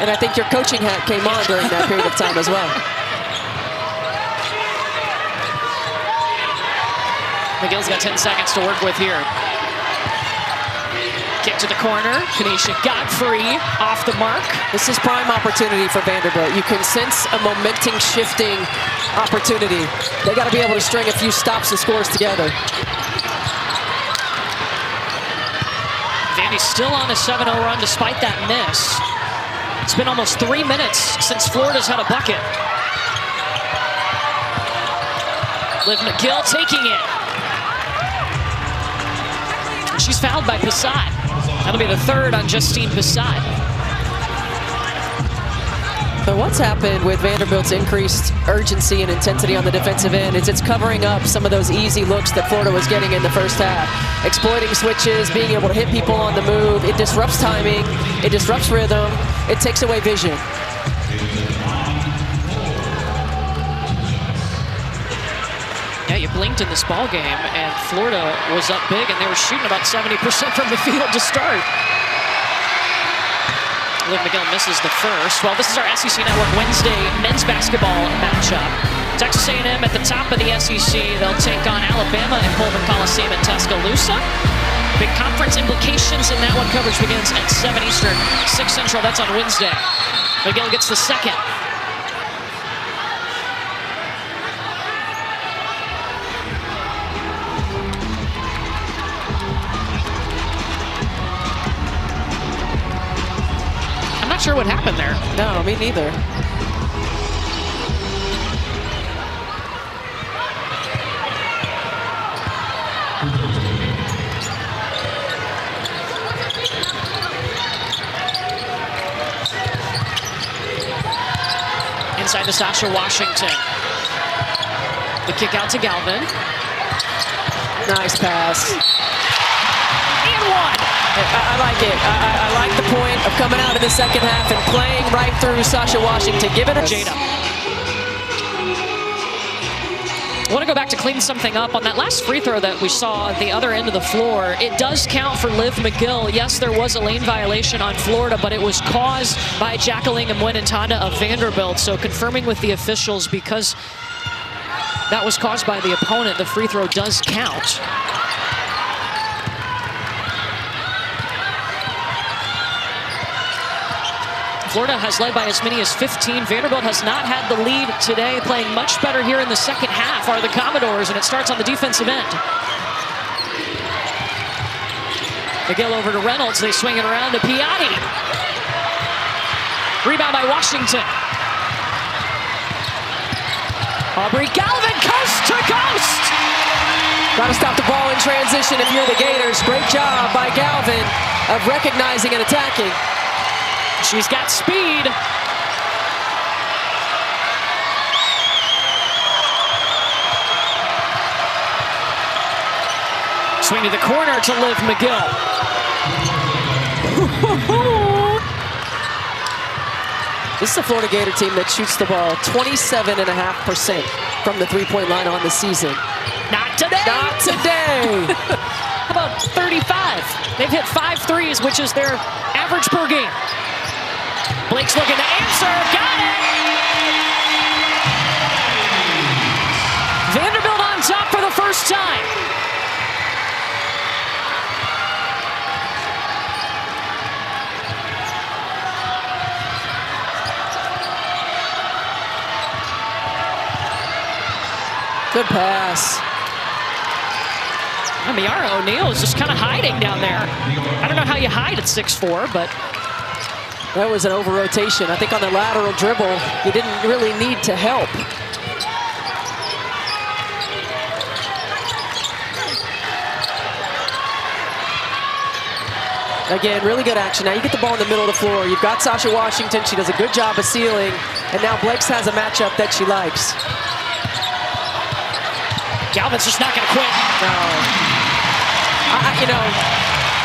Speaker 2: And I think your coaching hat came on during that period of time as well.
Speaker 1: McGill's got 10 seconds to work with here. Kick to the corner. Kanisha Godfrey off the mark.
Speaker 2: This is prime opportunity for Vanderbilt. You can sense a momentum shifting opportunity. They got to be able to string a few stops and scores together.
Speaker 1: Vandy's still on a 7-0 run despite that miss. It's been almost 3 minutes since Florida's had a bucket. Liv McGill taking it. She's fouled by Passat. That'll be the 3rd on Justine Passat.
Speaker 2: So what's happened with Vanderbilt's increased urgency and intensity on the defensive end is it's covering up some of those easy looks that Florida was getting in the first half. Exploiting switches, being able to hit people on the move. It disrupts timing. It disrupts rhythm. It takes away vision.
Speaker 1: Yeah, you blinked in this ball game, and Florida was up big, and they were shooting about 70% from the field to start. Liv McGill misses the first. Well, this is our SEC Network Wednesday men's basketball matchup. Texas A&M at the top of the SEC. They'll take on Alabama in Pullman Coliseum in Tuscaloosa. Big conference implications in that one. Coverage begins at 7 Eastern, 6 Central. That's on Wednesday. McGill gets the 2nd. Not sure what happened there.
Speaker 2: No, me neither.
Speaker 1: Inside to Sasha Washington. The kick out to Galvin.
Speaker 2: Nice pass.
Speaker 1: And 1.
Speaker 2: I like it. I like the point of coming out in the second half and playing right through Sasha Washington. Give it a
Speaker 1: Jada. I want to go back to clean something up on that last free throw that we saw at the other end of the floor. It does count for Liv McGill. Yes, there was a lane violation on Florida, but it was caused by Jacqueline Mwenentanda of Vanderbilt. So confirming with the officials, because that was caused by the opponent, the free throw does count. Florida has led by as many as 15. Vanderbilt has not had the lead today. Playing much better here in the second half are the Commodores, and it starts on the defensive end. McGill over to Reynolds. They swing it around to Piatti. Rebound by Washington. Aubrey Galvin, coast to coast.
Speaker 2: Got to stop the ball in transition if you're the Gators. Great job by Galvin of recognizing and attacking.
Speaker 1: She's got speed. Swing to the corner to Liv McGill.
Speaker 2: This is a Florida Gator team that shoots the ball 27.5% from the three-point line on the season.
Speaker 1: Not today.
Speaker 2: Not today.
Speaker 1: How about 35? They've hit 5 threes, which is their average per game. Blake's looking to answer. Got it! Vanderbilt on top for the first time.
Speaker 2: Good pass.
Speaker 1: Miara O'Neal is just kind of hiding down there. I don't know how you hide at 6'4", but
Speaker 2: that was an over-rotation. I think on the lateral dribble, you didn't really need to help. Again, really good action. Now you get the ball in the middle of the floor. You've got Sasha Washington. She does a good job of sealing. And now Blakes has a matchup that she likes.
Speaker 1: Galvin's just not going to quit.
Speaker 2: No. You know,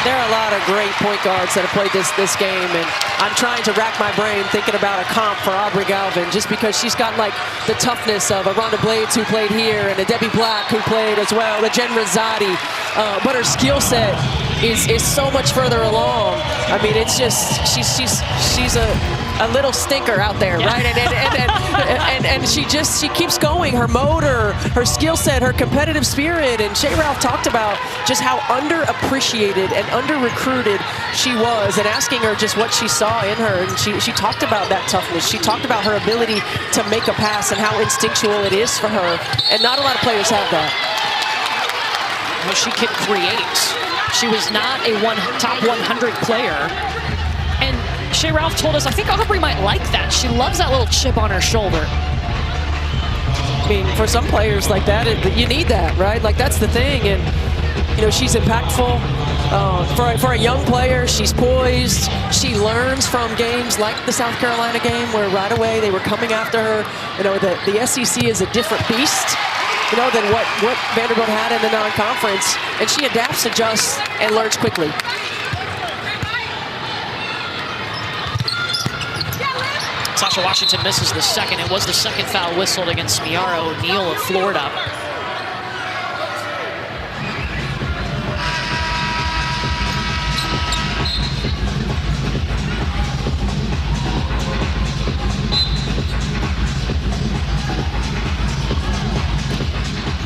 Speaker 2: there are a lot of great point guards that have played this game, and I'm trying to rack my brain thinking about a comp for Aubrey Galvin, just because she's got like the toughness of a Rhonda Blades who played here, and a Debbie Black who played as well, the Jen Rosati, but her skill set is so much further along. I mean, it's just she's a little stinker out there, yeah. Right? And she keeps going. Her motor, her skill set, her competitive spirit. And Shea Ralph talked about just how underappreciated and under-recruited she was, and asking her just what she saw in her. And she talked about that toughness. She talked about her ability to make a pass and how instinctual it is for her. And not a lot of players have that.
Speaker 1: Well, she can create. She was not a top 100 player. And Shea Ralph told us, I think Aubrey might like that. She loves that little chip on her shoulder.
Speaker 2: I mean, for some players like that, you need that, right? Like, that's the thing. And, you know, she's impactful. For a young player, she's poised. She learns from games like the South Carolina game, where right away they were coming after her. You know, the SEC is a different beast, you know, than what Vanderbilt had in the non-conference. And she adapts, adjusts, and learns quickly.
Speaker 1: Sasha Washington misses the second. It was the second foul whistled against Miara O'Neal of Florida.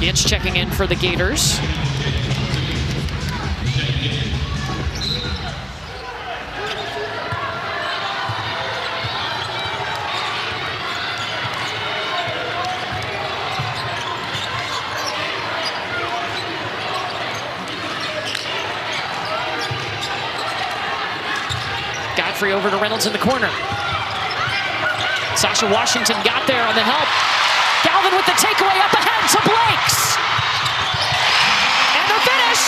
Speaker 1: It's checking in for the Gators. Godfrey over to Reynolds in the corner. Sasha Washington got there on the help. Galvin with the takeaway up ahead to Blakes. And the finish.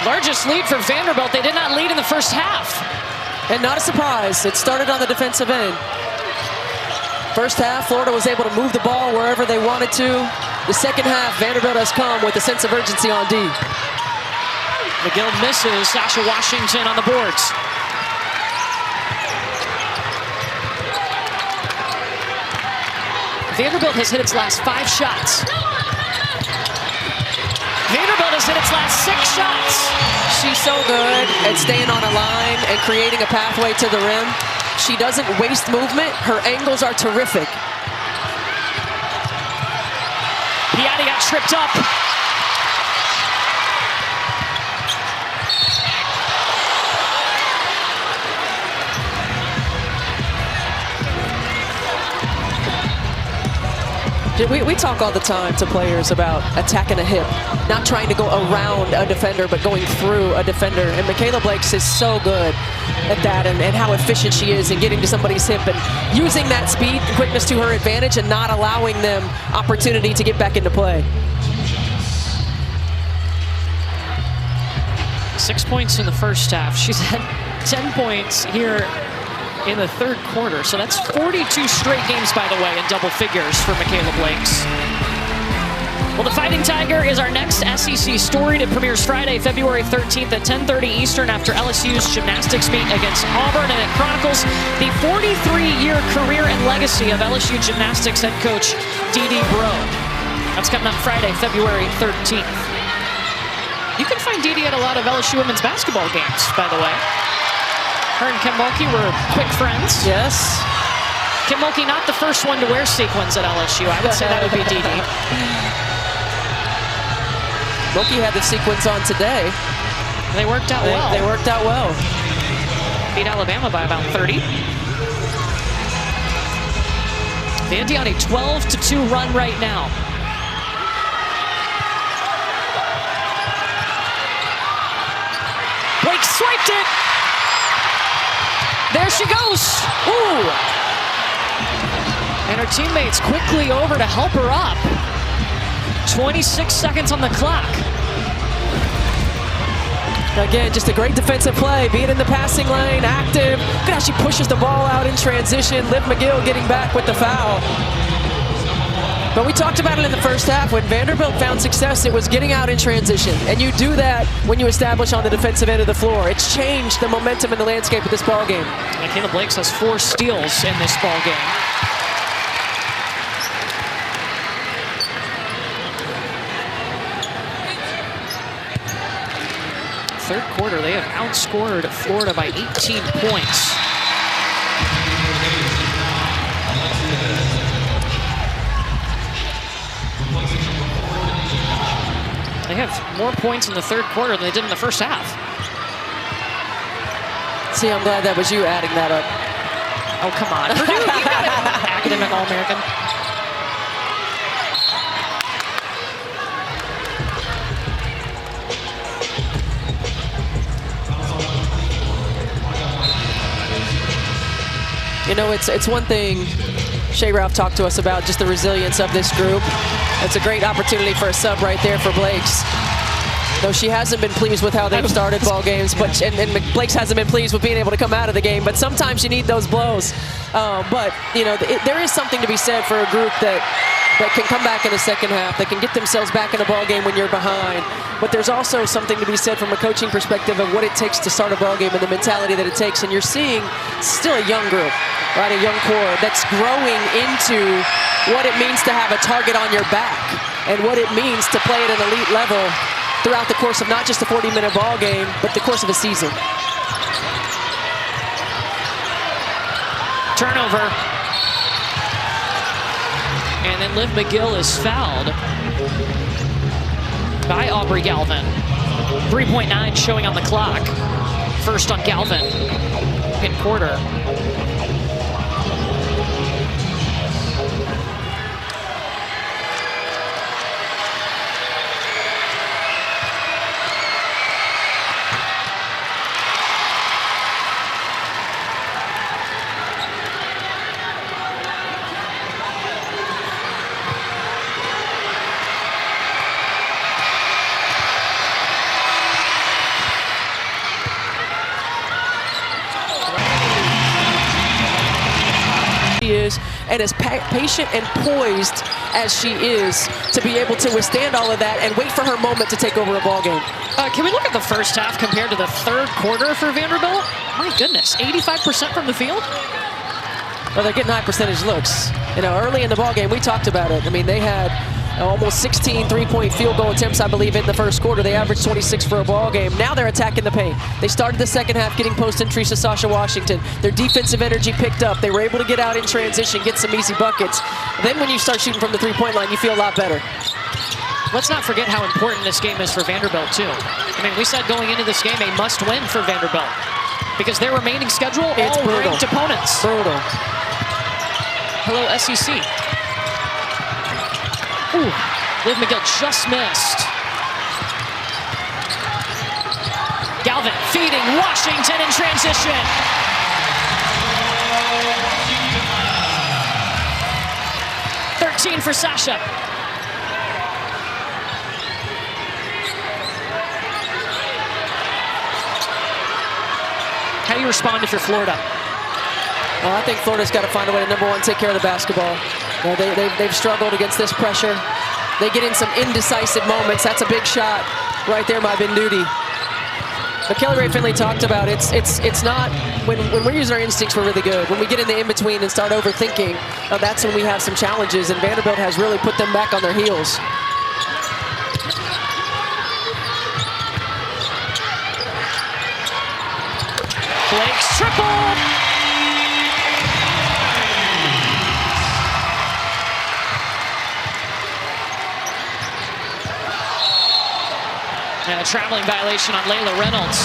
Speaker 1: Largest lead for Vanderbilt. They did not lead in the first half.
Speaker 2: And not a surprise. It started on the defensive end. First half, Florida was able to move the ball wherever they wanted to. The second half, Vanderbilt has come with a sense of urgency on D.
Speaker 1: McGill misses. Sasha Washington on the boards. Vanderbilt has hit its last 5 shots. Vanderbilt has hit its last 6 shots.
Speaker 2: She's so good at staying on a line and creating a pathway to the rim. She doesn't waste movement. Her angles are terrific.
Speaker 1: Piatti got tripped up.
Speaker 2: We talk all the time to players about attacking a hip, not trying to go around a defender, but going through a defender. And Michaela Blakes is so good at that, and how efficient she is in getting to somebody's hip and using that speed and quickness to her advantage and not allowing them opportunity to get back into play.
Speaker 1: 6 points in the first half. She's had 10 points here in the third quarter. So that's 42 straight games, by the way, in double figures for Michaela Blakes. Well, the Fighting Tiger is our next SEC story. It premieres Friday, February 13th at 10:30 Eastern after LSU's gymnastics meet against Auburn, and it chronicles the 43-year career and legacy of LSU gymnastics head coach Dee Bro. That's coming up Friday, February 13th. You can find Dee at a lot of LSU women's basketball games, by the way. Her and Kim Mulkey were quick friends.
Speaker 2: Yes.
Speaker 1: Kim Mulkey not the first one to wear sequins at LSU. I would say that would be Dee.
Speaker 2: Mulkey had the sequins on today.
Speaker 1: They worked out well.
Speaker 2: They worked out well.
Speaker 1: Beat Alabama by about 30. Vandy on a 12-2 run right now. Blake swiped it. There she goes. Ooh. And her teammates quickly over to help her up. 26 seconds on the clock.
Speaker 2: Again, just a great defensive play, being in the passing lane, active. Look at how she pushes the ball out in transition. Liv McGill getting back with the foul. But we talked about it in the first half. When Vanderbilt found success, it was getting out in transition. And you do that when you establish on the defensive end of the floor. It's changed the momentum and the landscape of this ball game.
Speaker 1: Kayla Blakes has 4 steals in this ball game. Third quarter, they have outscored Florida by 18 points. They have more points in the third quarter than they did in the first half.
Speaker 2: See, I'm glad that was you adding that up.
Speaker 1: Oh, come on. Purdue, you got it. Academic All-American.
Speaker 2: You know, it's one thing Shea Ralph talked to us about, just the resilience of this group. It's a great opportunity for a sub right there for Blakes. Though she hasn't been pleased with how they've started ball games, but and Blakes hasn't been pleased with being able to come out of the game. But sometimes you need those blows. But you know, there is something to be said for a group that can come back in the second half, that can get themselves back in a ball game when you're behind. But there's also something to be said from a coaching perspective of what it takes to start a ball game and the mentality that it takes. And you're seeing still a young group, right? A young core that's growing into what it means to have a target on your back and what it means to play at an elite level throughout the course of not just a 40-minute ball game, but the course of a season.
Speaker 1: Turnover. And then Liv McGill is fouled by Aubrey Galvin. 3.9 showing on the clock. First on Galvin in quarter.
Speaker 2: And as patient and poised as she is to be able to withstand all of that and wait for her moment to take over a ball game.
Speaker 1: Can we look at the first half compared to the third quarter for Vanderbilt? My goodness, 85% from the field?
Speaker 2: Well, they're getting high percentage looks. You know, early in the ball game, we talked about it. I mean, they had almost 16 three-point field goal attempts, I believe, in the first quarter. They averaged 26 for a ball game. Now they're attacking the paint. They started the second half getting post entries to Sasha Washington. Their defensive energy picked up. They were able to get out in transition, get some easy buckets. Then when you start shooting from the three-point line, you feel a lot better.
Speaker 1: Let's not forget how important this game is for Vanderbilt, too. I mean, we said going into this game a must-win for Vanderbilt because their remaining schedule,
Speaker 2: it's
Speaker 1: all
Speaker 2: brutal.
Speaker 1: ranked opponents.
Speaker 2: Brutal.
Speaker 1: Hello, SEC. Ooh, Liv McGill just missed. Galvin feeding Washington in transition. For Sasha. How do you respond if you're Florida?
Speaker 2: Well, I think Florida's got to find a way to, number one, take care of the basketball. You know, they've struggled against this pressure. they get in some indecisive moments. That's a big shot right there by Venduti. But Kelly Ray Finley talked about it's not, when we're using our instincts, we're really good. When we get in the in-between and start overthinking, that's when we have some challenges, and Vanderbilt has really put them back on their heels.
Speaker 1: Blake's triple. And a traveling violation on Layla Reynolds.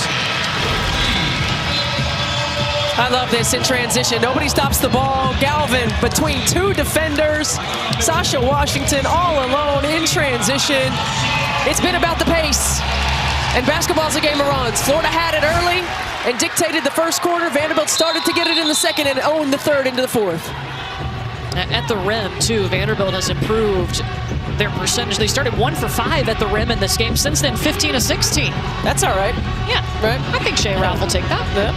Speaker 2: I love this in transition. Nobody stops the ball. Galvin between two defenders. Sasha Washington all alone in transition. It's been about the pace. And basketball's a game of runs. Florida had it early and dictated the first quarter. Vanderbilt started to get it in the second and owned the third into the fourth.
Speaker 1: At the rim, too, Vanderbilt has improved their percentage. They started 1 for 5 at the rim in this game. Since then, 15 to 16.
Speaker 2: That's all right.
Speaker 1: Yeah,
Speaker 2: right.
Speaker 1: I think Shea Ralph will take that.
Speaker 2: Yeah.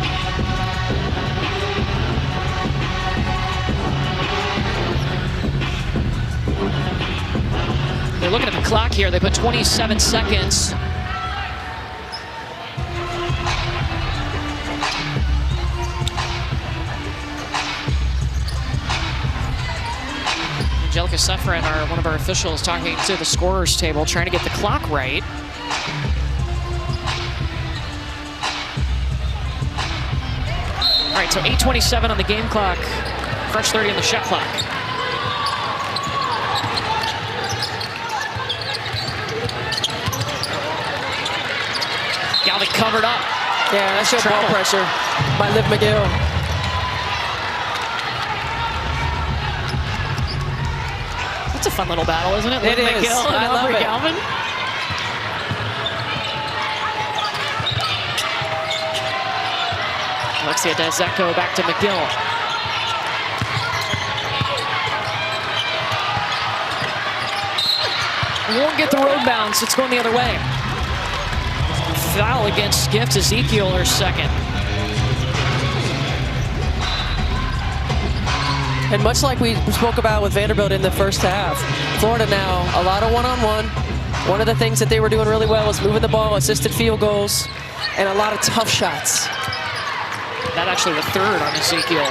Speaker 1: They're looking at the clock here. They put 27 seconds. Angelica Sefrin, one of our officials, talking to the scorers table, trying to get the clock right. All right, so 8:27 on the game clock. Fresh 30 on the shot clock. Galvin covered up.
Speaker 2: Yeah, that's your ball pressure by Liv McGill.
Speaker 1: That's a fun little battle, isn't it?
Speaker 2: It is.
Speaker 1: McGill and
Speaker 2: I love it.
Speaker 1: Galvin. Alexia Dezeko back to McGill. Won't get the road bounce. It's going the other way. Foul against Gift. Ezekiel, her second.
Speaker 2: And much like we spoke about with Vanderbilt in the first half, Florida now, a lot of one-on-one. One of the things that they were doing really well was moving the ball, assisted field goals, and a lot of tough shots.
Speaker 1: That actually the third on Ezekiel.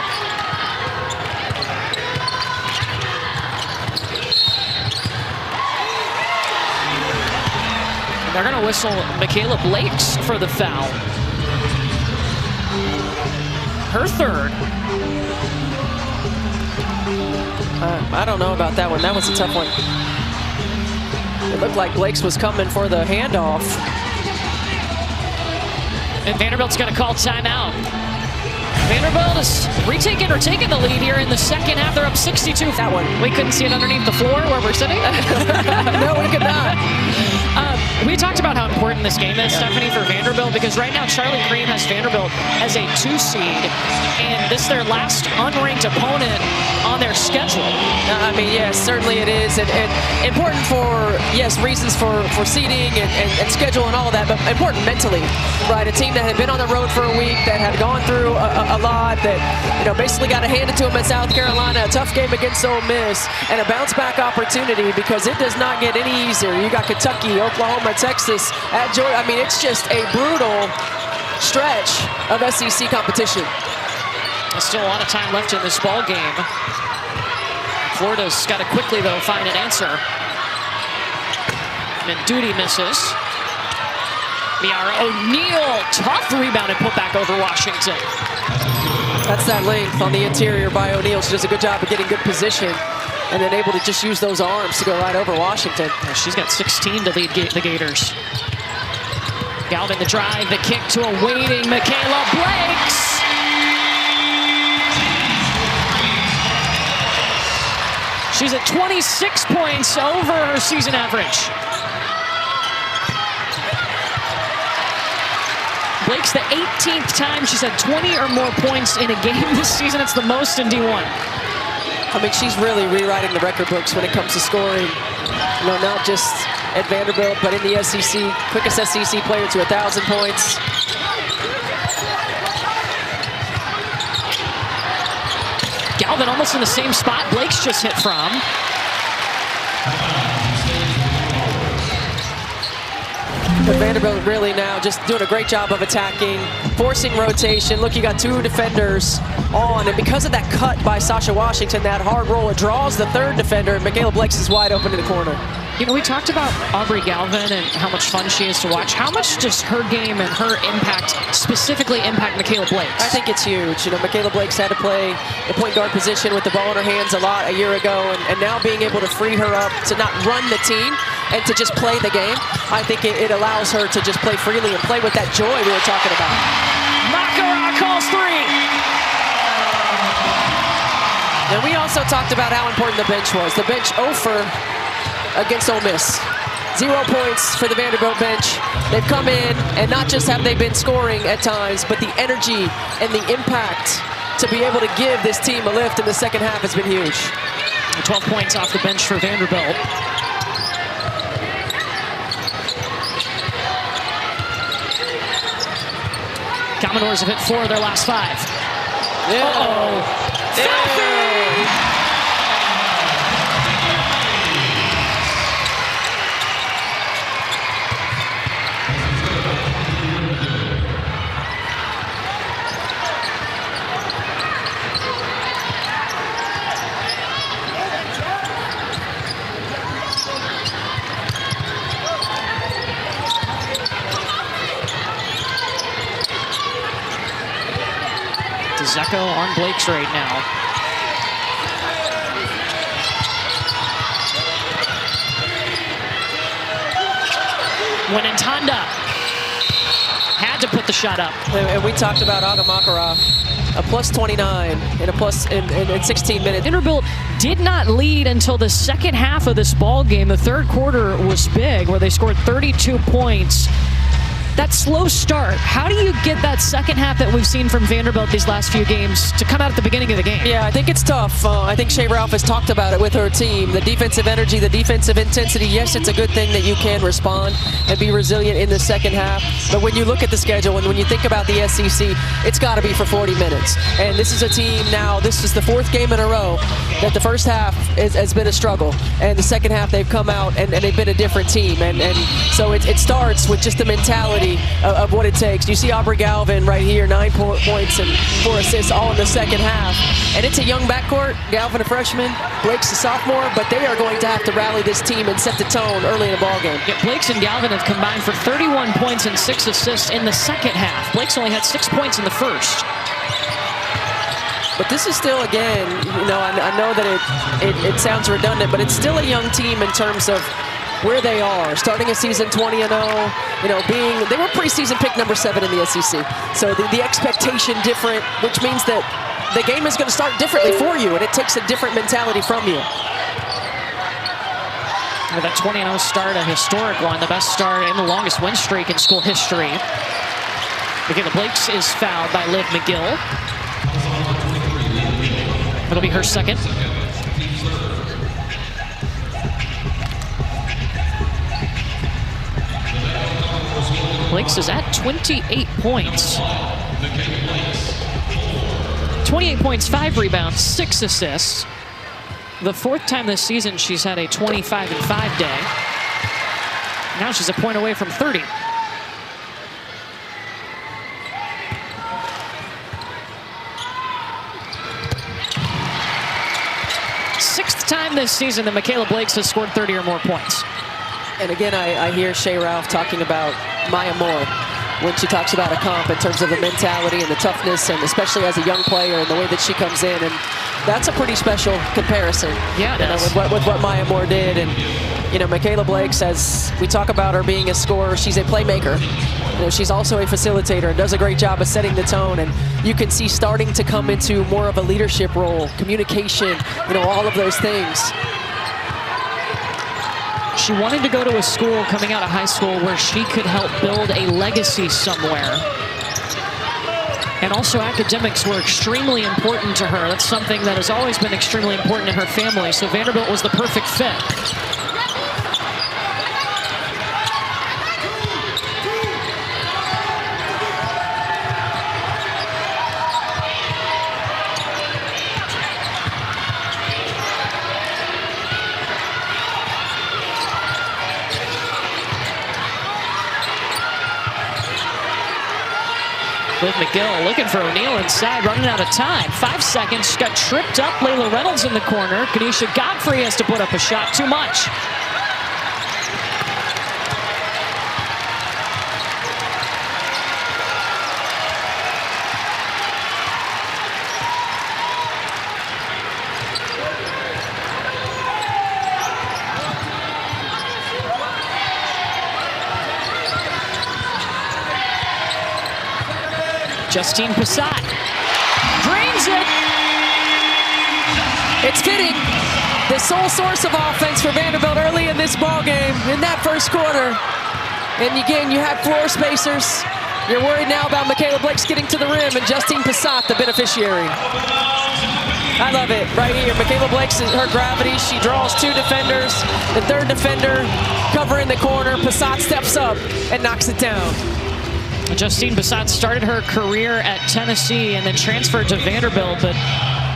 Speaker 1: And they're going to whistle Michaela Blakes for the foul. Her third.
Speaker 2: I don't know about that one. That was a tough one. It looked like Blake's was coming for the handoff.
Speaker 1: And Vanderbilt's going to call timeout. Vanderbilt is retaking or taking the lead here in the second half. They're up 62.
Speaker 2: That one.
Speaker 1: We couldn't see it underneath the floor where we're sitting.
Speaker 2: No, we could not.
Speaker 1: We talked about how important this game is, Stephanie, for Vanderbilt, because right now Charlie Cream has Vanderbilt as a 2 seed, and this is their last unranked opponent on their schedule.
Speaker 2: I mean, yes, certainly it is, and important for, yes, reasons for seeding and schedule and all of that, but important mentally, right? A team that had been on the road for a week, that had gone through a lot, that, you know, basically got to hand it to them at South Carolina, a tough game against Ole Miss, and a bounce-back opportunity, because it does not get any easier. You got Kentucky, Oklahoma, Texas, at Georgia. I mean, it's just a brutal stretch of SEC competition.
Speaker 1: There's still a lot of time left in this ball game. Florida's got to quickly, though, find an answer. Venduti misses. Miara O'Neal, tough rebound and put back over Washington.
Speaker 2: That's that length on the interior by O'Neal. She does a good job of getting good position and then able to just use those arms to go right over Washington.
Speaker 1: Yeah, she's got 16 to lead the Gators. Galvin the drive, the kick to a waiting Michaela Blakes. She's at 26 points over her season average. Blake's the 18th time she's had 20 or more points in a game this season. It's the most in D1.
Speaker 2: I mean, she's really rewriting the record books when it comes to scoring. You know, not just at Vanderbilt, but in the SEC. Quickest SEC player to 1,000 points. Galvin almost in the same spot Blake's just hit from. But Vanderbilt really now just doing a great job of attacking, forcing rotation. Look, you got 2 defenders on, and because of that cut by Sasha Washington, that hard roll, it draws the 3rd defender, and Michaela Blakes is wide open in the corner.
Speaker 1: You know, we talked about Aubrey Galvin and how much fun she is to watch. How much does her game and her impact specifically impact Michaela Blakes?
Speaker 2: I think it's huge. You know, Michaela Blakes had to play the point guard position with the ball in her hands a lot a year ago, and now being able to free her up to not run the team and to just play the game, I think it allows her to just play freely and play with that joy we were talking about.
Speaker 1: Makara calls 3.
Speaker 2: And we also talked about how important the bench was. The bench 0 for against Ole Miss. 0 points for the Vanderbilt bench. They've come in, and not just have they been scoring at times, but the energy and the impact to be able to give this team a lift in the second half has been huge.
Speaker 1: 12 points off the bench for Vanderbilt. Commodores have hit 4 of their last 5.
Speaker 2: Yeah.
Speaker 1: Uh-oh.
Speaker 2: Yeah.
Speaker 1: Zecco on Blakes right now. Wenentanda had to put the shot up.
Speaker 2: And we talked about Agamakara, a plus 29 and a plus in 16 minutes.
Speaker 1: Vanderbilt did not lead until the second half of this ball game. The third quarter was big, where they scored 32 points. That slow start, how do you get that second half that we've seen from Vanderbilt these last few games to come out at the beginning of the game?
Speaker 2: Yeah, I think it's tough. I think Shea Ralph has talked about it with her team. The defensive energy, the defensive intensity. Yes, it's a good thing that you can respond and be resilient in the second half. But when you look at the schedule and when you think about the SEC, it's got to be for 40 minutes. And this is a team now, this is the 4th game in a row that the first half has been a struggle. And the second half, they've come out and they've been a different team. And so it starts with just the mentality of what it takes. You see Aubrey Galvin right here, 9 points and 4 assists all in the second half. And it's a young backcourt. Galvin a freshman, Blake's a sophomore, but they are going to have to rally this team and set the tone early in the ballgame.
Speaker 1: Yeah, Blakes and Galvin have combined for 31 points and 6 assists in the second half. Blake's only had 6 points in the first.
Speaker 2: But this is still, again, you know, I know that it sounds redundant, but it's still a young team in terms of where they are, starting a season 20-0, you know, they were preseason pick number 7 in the SEC. So the expectation different, which means that the game is going to start differently for you, and it takes a different mentality from you.
Speaker 1: With that 20-0 start, a historic one, the best start and the longest win streak in school history. Michaela Blakes is fouled by Liv McGill. It'll be her second. Blakes is at 28 points. 28 points, 5 rebounds, 6 assists. The 4th time this season she's had a 25-5 day. Now she's a point away from 30. Sixth time this season that Michaela Blakes has scored 30 or more points.
Speaker 2: And again, I hear Shea Ralph talking about Maya Moore when she talks about a comp in terms of the mentality and the toughness, and especially as a young player and the way that she comes in. And that's a pretty special comparison.
Speaker 1: Yeah, it is.
Speaker 2: With what Maya Moore did. And, you know, Michaela Blakes, as we talk about her being a scorer, she's a playmaker. You know, she's also a facilitator and does a great job of setting the tone. And you can see starting to come into more of a leadership role, communication, you know, all of those things.
Speaker 1: She wanted to go to a school coming out of high school where she could help build a legacy somewhere. And also academics were extremely important to her. That's something that has always been extremely important in her family. So Vanderbilt was the perfect fit. Liv McGill looking for O'Neal inside, running out of time. 5 seconds, got tripped up. Layla Reynolds in the corner. Kanisha Godfrey has to put up a shot. Too much. Justine Passat drains it.
Speaker 2: It's fitting. The sole source of offense for Vanderbilt early in this ball game in that first quarter. And again, you have floor spacers. You're worried now about Michaela Blakes getting to the rim, and Justine Passat, the beneficiary. I love it right here. Michaela Blakes, her gravity, she draws 2 defenders. The third defender covering the corner. Passat steps up and knocks it down.
Speaker 1: Justine Passat started her career at Tennessee and then transferred to Vanderbilt, but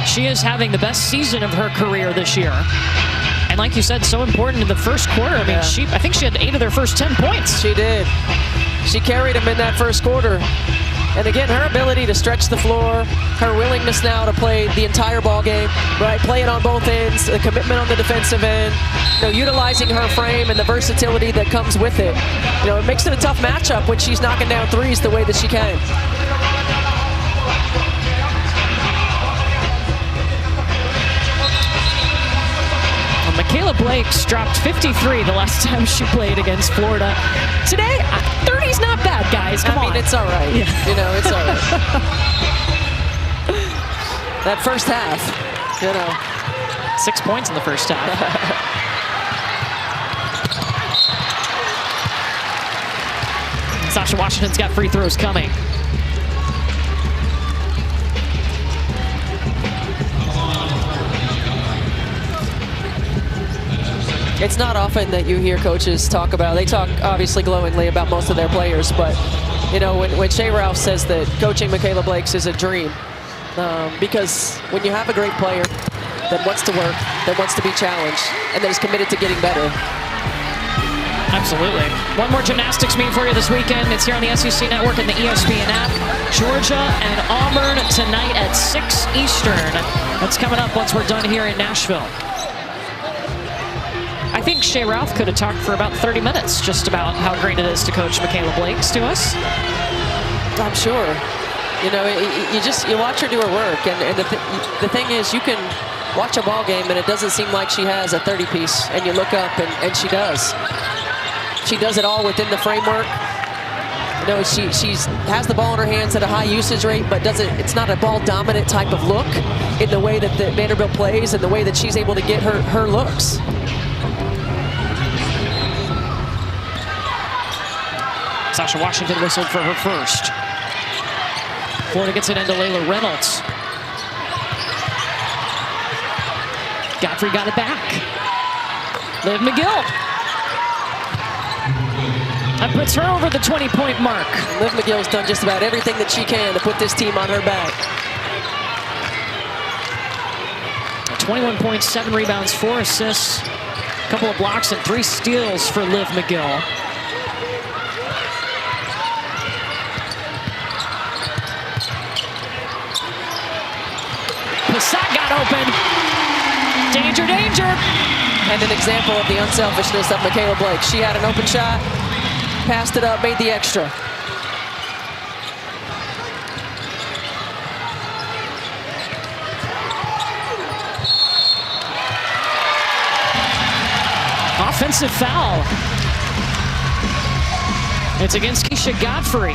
Speaker 1: she is having the best season of her career this year. And like you said, so important in the first quarter. I mean, I think she had 8 of their first 10 points.
Speaker 2: She did. She carried them in that first quarter. And again, her ability to stretch the floor, her willingness now to play the entire ball game, right? Play it on both ends, the commitment on the defensive end, utilizing her frame and the versatility that comes with it. It makes it a tough matchup when she's knocking down threes the way that she can.
Speaker 1: Well, Michaela Blakes dropped 53 the last time she played against Florida. Today, 30's not bad, guys. Come on.
Speaker 2: I mean, it's all right. Yeah. It's all right. That first half,
Speaker 1: 6 points in the first half. Sasha Washington's got free throws coming.
Speaker 2: It's not often that you hear coaches talk about, they talk obviously glowingly about most of their players, but when Shea Ralph says that coaching Michaela Blakes is a dream, because when you have a great player that wants to work, that wants to be challenged, and that is committed to getting better.
Speaker 1: Absolutely. One more gymnastics meet for you this weekend. It's here on the SEC Network and the ESPN app. Georgia and Auburn tonight at 6 Eastern. That's coming up once we're done here in Nashville. I think Shea Ralph could have talked for about 30 minutes just about how great it is to coach Michaela Blakes to us.
Speaker 2: I'm sure. You watch her do her work, and the thing is, you can watch a ball game and it doesn't seem like she has a 30-piece, and you look up and she does. She does it all within the framework. She has the ball in her hands at a high usage rate, but it's not a ball-dominant type of look in the way that the Vanderbilt plays and the way that she's able to get her looks.
Speaker 1: Sasha Washington whistled for her first. Florida gets it into Layla Reynolds. Godfrey got it back. Liv McGill. That puts her over the 20-point mark.
Speaker 2: Liv McGill's done just about everything that she can to put this team on her back.
Speaker 1: 21 points, 7 rebounds, 4 assists, a couple of blocks, and 3 steals for Liv McGill. Passat got open. Danger, danger.
Speaker 2: And an example of the unselfishness of Michaela Blake. She had an open shot, passed it up, made the extra.
Speaker 1: Offensive foul. It's against Keisha Godfrey.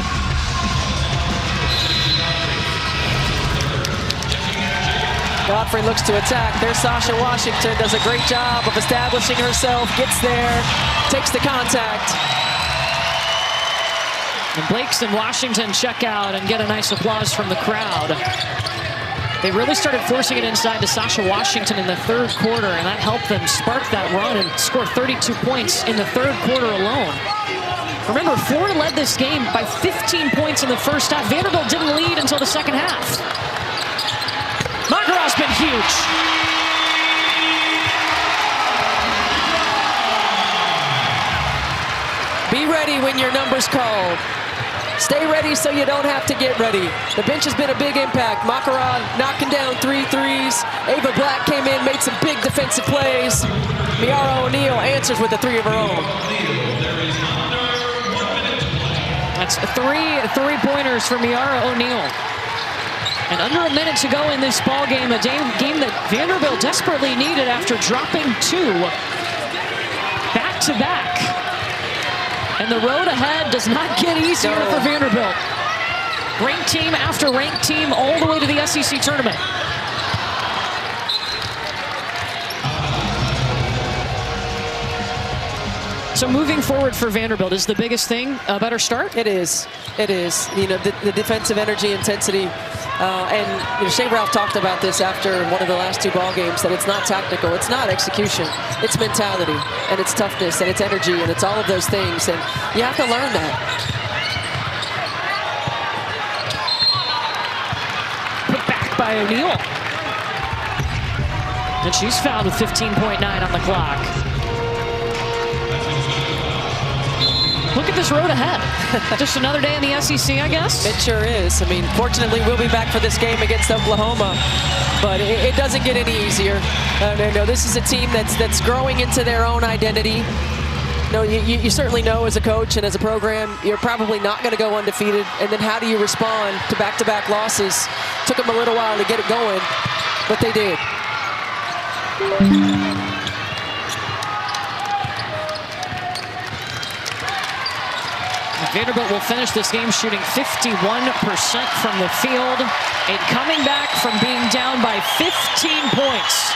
Speaker 2: Godfrey looks to attack. There's Sasha Washington, does a great job of establishing herself, gets there, takes the contact.
Speaker 1: And Blakes and Washington check out and get a nice applause from the crowd. They really started forcing it inside to Sasha Washington in the third quarter, and that helped them spark that run and score 32 points in the third quarter alone. Remember, Florida led this game by 15 points in the first half. Vanderbilt didn't lead until the second half. Makarov's been huge.
Speaker 2: Be ready when your number's called. Stay ready so you don't have to get ready. The bench has been a big impact. Makara knocking down 3 threes. Ava Black came in, made some big defensive plays. Miara O'Neal answers with a 3 of her own.
Speaker 1: That's three-pointers for Miara O'Neal. And under a minute to go in this ball game, a game that Vanderbilt desperately needed after dropping 2 back-to-back. And the road ahead does not get easier for Vanderbilt. Ranked team after ranked team all the way to the SEC tournament. So moving forward for Vanderbilt, is the biggest thing a better start?
Speaker 2: It is. It is. You know, the defensive energy, intensity. And you know, Shea Ralph talked about this after one of the last 2 ball games, that it's not tactical, it's not execution, it's mentality, and it's toughness, and it's energy, and it's all of those things, and you have to learn that.
Speaker 1: Put back by O'Neal. And she's fouled with 15.9 on the clock. Look at this road ahead. Just another day in the SEC, I guess?
Speaker 2: It sure is. I mean, fortunately, we'll be back for this game against Oklahoma, but it doesn't get any easier. No, this is a team that's growing into their own identity. No, you certainly know as a coach and as a program, you're probably not going to go undefeated. And then how do you respond to back-to-back losses? Took them a little while to get it going, but they did.
Speaker 1: Vanderbilt will finish this game shooting 51% from the field and coming back from being down by 15 points.